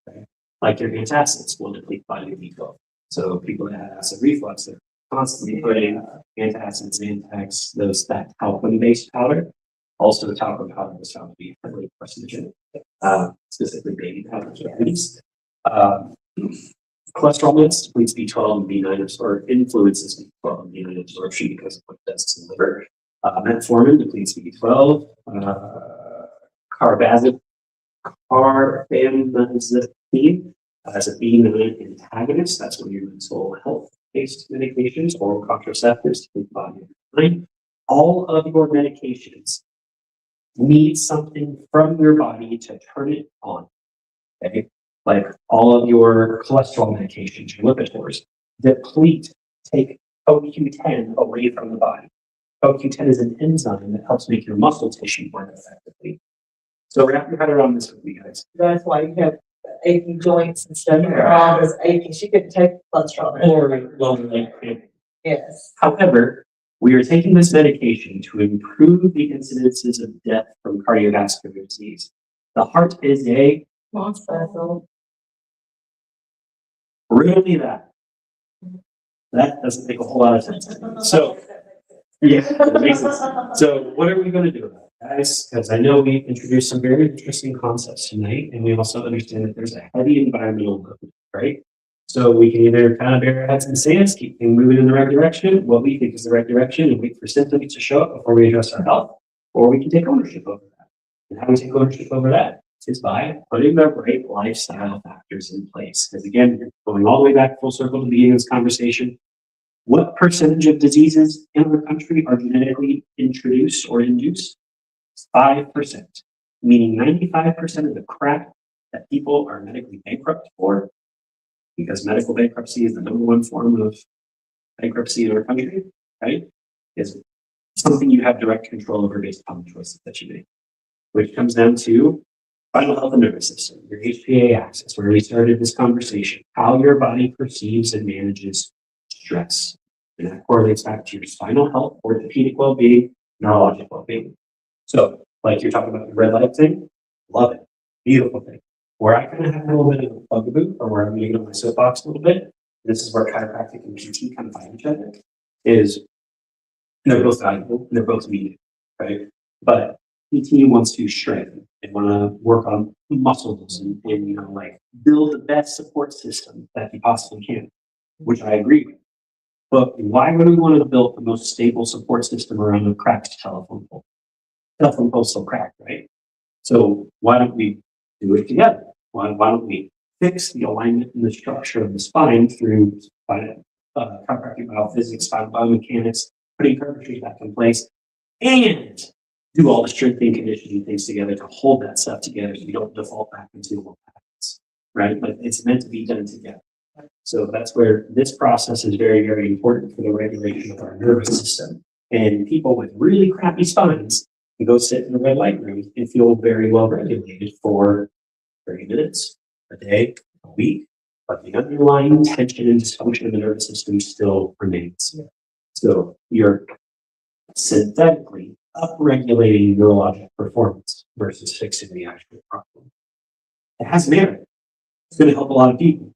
Okay? Like your antacids will deplete vitamin B12. So people that have acid reflux, they're constantly putting antacids, Antax, that talcum-based powder. Also, the talcum powder was found to be heavily carcinogenic, specifically baby powder. Cholesterol meds depletes B12 and B9 absorption, influences B12 and B9 absorption because of what it does to the liver. Metformin depletes B12. Carbamazepine as a B9 antagonist. That's one of your mental health-based medications. Oral contraceptives deplete body B9. All of your medications need something from your body to turn it on. Okay? Like all of your cholesterol medications, your Lipitor, deplete, take CoQ10 away from the body. CoQ10 is an enzyme that helps make your muscle tissue work effectively. So wrap your head around this with me, guys. That's why you have aching joints and stuff. Your arm is aching. She couldn't take cholesterol. Yes. However, we are taking this medication to improve the incidences of death from cardiovascular disease. The heart is a really that doesn't make a whole lot of sense. So, yeah, that makes sense. So what are we going to do about it? guys, because I know we introduced some very interesting concepts tonight, and we also understand that there's a heavy environmental load, right? So we can either kind of bury our heads in the sand, keep things moving in the right direction, what we think is the right direction, and wait for symptoms to show up before we address our health, or we can take ownership over that. And how do we take ownership over that? Is by putting the right lifestyle factors in place. Because again, going all the way back full circle to the beginning of this conversation, what percentage of diseases in our country are genetically introduced or induced? 5%, meaning 95% of the crap that people are medically bankrupt for, because medical bankruptcy is the #1 form of bankruptcy in our country, right? Is something you have direct control over based upon the choices that you make, which comes down to spinal health and nervous system, your HPA axis, where we started this conversation, how your body perceives and manages stress. And that correlates back to your spinal health, orthopedic well-being, neurologic well-being. So, like you're talking about the red light thing, love it, beautiful thing. Where I kind of have a little bit of a bugaboo, or where I'm going to get on my soapbox a little bit, this is where chiropractic and PT kind of find each other, is they're both valuable and they're both needed, right? But PT wants to strengthen and want to work on muscles and like build the best support system that you possibly can, which I agree with. But why would we want to build the most stable support system around a cracked telephone pole? Telephone pole's still cracked, right? So why don't we do it together? Why don't we fix the alignment and the structure of the spine through chiropractic biophysics, spinal biomechanics, putting curvatures back in place, and do all the strengthening conditioning things together to hold that stuff together so you don't default back into what happens, right? But it's meant to be done together. So that's where this process is very, very important for the regulation of our nervous system. And people with really crappy spines can go sit in the red light room and feel very well regulated for 30 minutes, a day, a week, but the underlying tension and dysfunction of the nervous system still remains. So you're synthetically upregulating neurologic performance versus fixing the actual problem. It has merit. It's going to help a lot of people,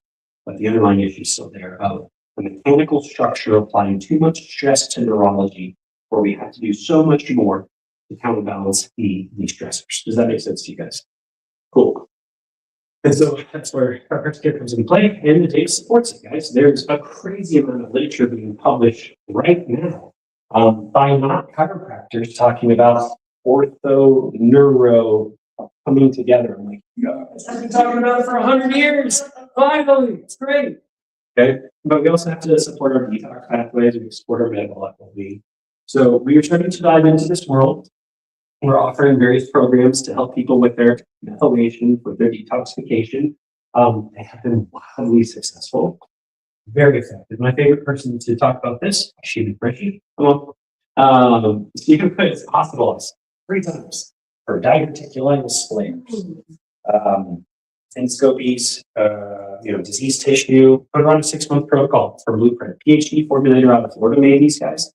but the underlying issue is still there of the mechanical structure applying too much stress to neurology, where we have to do so much more to counterbalance the stressors. Does that make sense to you guys? Cool. And so that's where chiropractic care comes into play, and the data supports it, guys. There's a crazy amount of literature being published right now by not chiropractors talking about ortho neuro coming together. I'm like, guys, I've been talking about it for 100 years. Finally, it's great. Okay, but we also have to support our detox pathways and support our metabolic well-being. So we are starting to dive into this world. We're offering various programs to help people with their methylation, with their detoxification. They have been wildly successful, very effective. My favorite person to talk about this, Stephen Frenchie. Come on. Stephen was hospitalized 3 times for diverticulitis flares, endoscopies, disease tissue, put her on a 6-month protocol for Blueprint. PhD formulator out of Florida made these guys.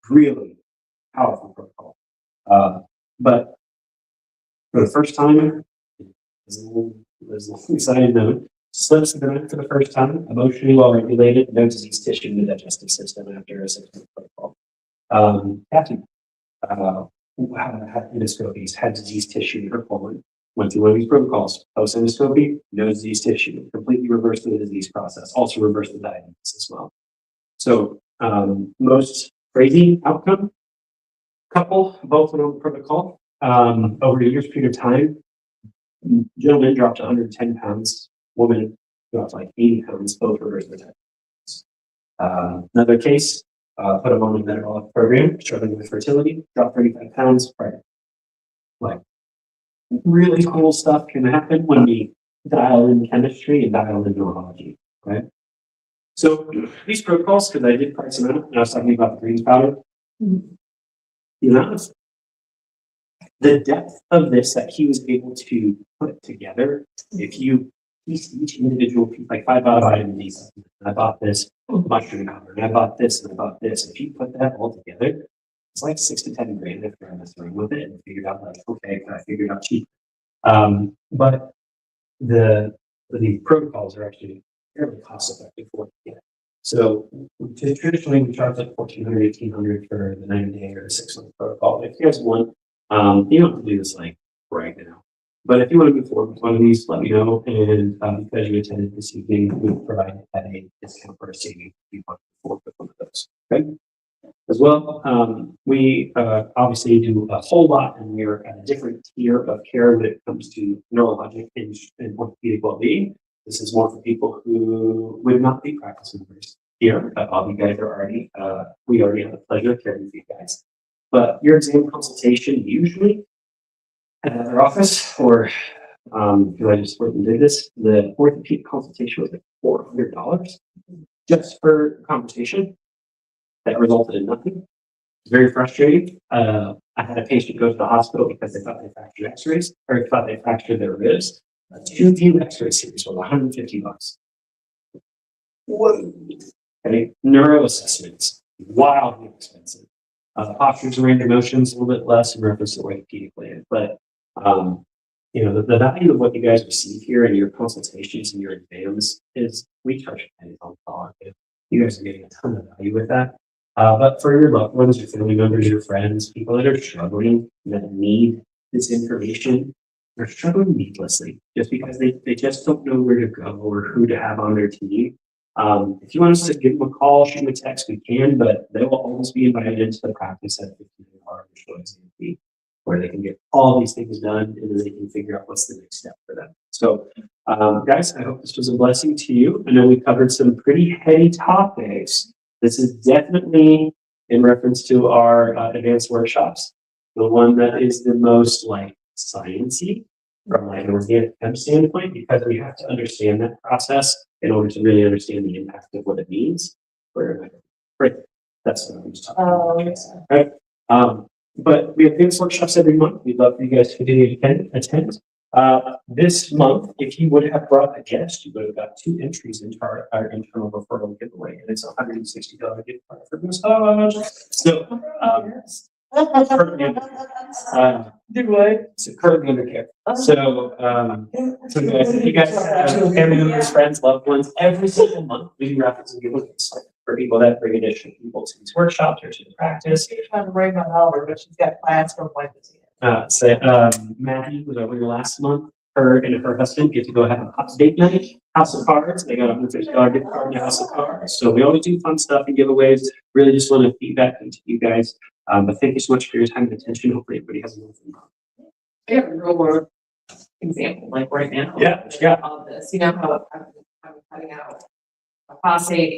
Really powerful protocol. But for the first time, as long as I know, slips of the night for the first time, emotionally well regulated, no disease tissue in the digestive system after a 6-month protocol. Kathy had endoscopies, had disease tissue in her colon, went through one of these protocols, post endoscopy, no disease tissue, completely reversed the disease process, also reversed the diabetes as well. So most crazy outcome, couple, both went on the protocol. Over a year's period of time, gentleman dropped 110 pounds, woman dropped like 80 pounds, both reversed their diabetes. Another case, put him on a metabolic program, struggling with fertility, dropped 35 pounds, pregnant. Like, really cool stuff can happen when we dial in chemistry and dial in neurology, right? So these protocols, because I did price them out, and I was talking about the greens powder, the depth of this that he was able to put together, if you piece each individual piece, like 5 vitamin D supplement, I bought this mushroom powder, and I bought this, and I bought this. If you put that all together, it's like 6 to 10 grand if you're messing with it and figured out like, okay, I figured out cheap. But the protocols are actually fairly cost effective for it. So traditionally, we charge like 1,400, 1,800 for the 90-day or 6-month protocol. If you guys want, you don't have to do this like right now. But if you want to move forward with one of these, let me know. And because you attended this evening, we provide a discount for a saving if you want to move forward with one of those. Okay. As well, we obviously do a whole lot, and we're at a different tier of care when it comes to neurologic and orthopedic well-being. This is more for people who would not be practice members here, but all you guys are already, we already have the pleasure of caring for you guys. But your exam consultation usually at our office, or because I just went and did this, the orthopedic consultation was like $400 just for consultation. That resulted in nothing. It's very frustrating. I had a patient go to the hospital because they thought they fractured x-rays, or thought they fractured their ribs. A 2-view x-ray series was $150. Whoa. Okay. Neuro assessments, wildly expensive. Postures and range of motions, a little bit less in reference to orthopedic land. But you know, the value of what you guys receive here in your consultations and your exams is we charge pennies on the dollar. You guys are getting a ton of value with that. But for your loved ones, your family members, your friends, people that are struggling, that need this information, they're struggling needlessly just because they just don't know where to go or who to have on their team. If you want us to give them a call, shoot them a text, we can, but they will always be invited into the practice at $1,500 where they can get all these things done and then they can figure out what's the next step for them. So, guys, I hope this was a blessing to you. I know we covered some pretty heady topics. This is definitely in reference to our advanced workshops, the one that is the most like sciencey from like an organic chem standpoint, because we have to understand that process in order to really understand the impact of what it means. Right, that's what I'm just talking about. Right. But we have advanced workshops every month. We'd love for you guys to continue to attend. This month, if you would have brought a guest, you would have got 2 entries into our internal referral giveaway, and it's a $160 gift card for massage. So, so currently under care. So, so guys, if you guys have family members, friends, loved ones, every single month we do raffles and giveaways for people that bring additional people to these workshops or to the practice. She's trying to bring my daughter, but she's got plans for Wednesday. Maggie was over here last month. Her and her husband get to go have a date night, House of Cards. They got a $150 gift card to House of Cards. So we always do fun stuff and giveaways. Really just want to feedback into you guys. But thank you so much for your time and attention. Hopefully everybody has a little fun. We have a real world example, like right now. Yeah, Of this, you know how I'm cutting out a prostate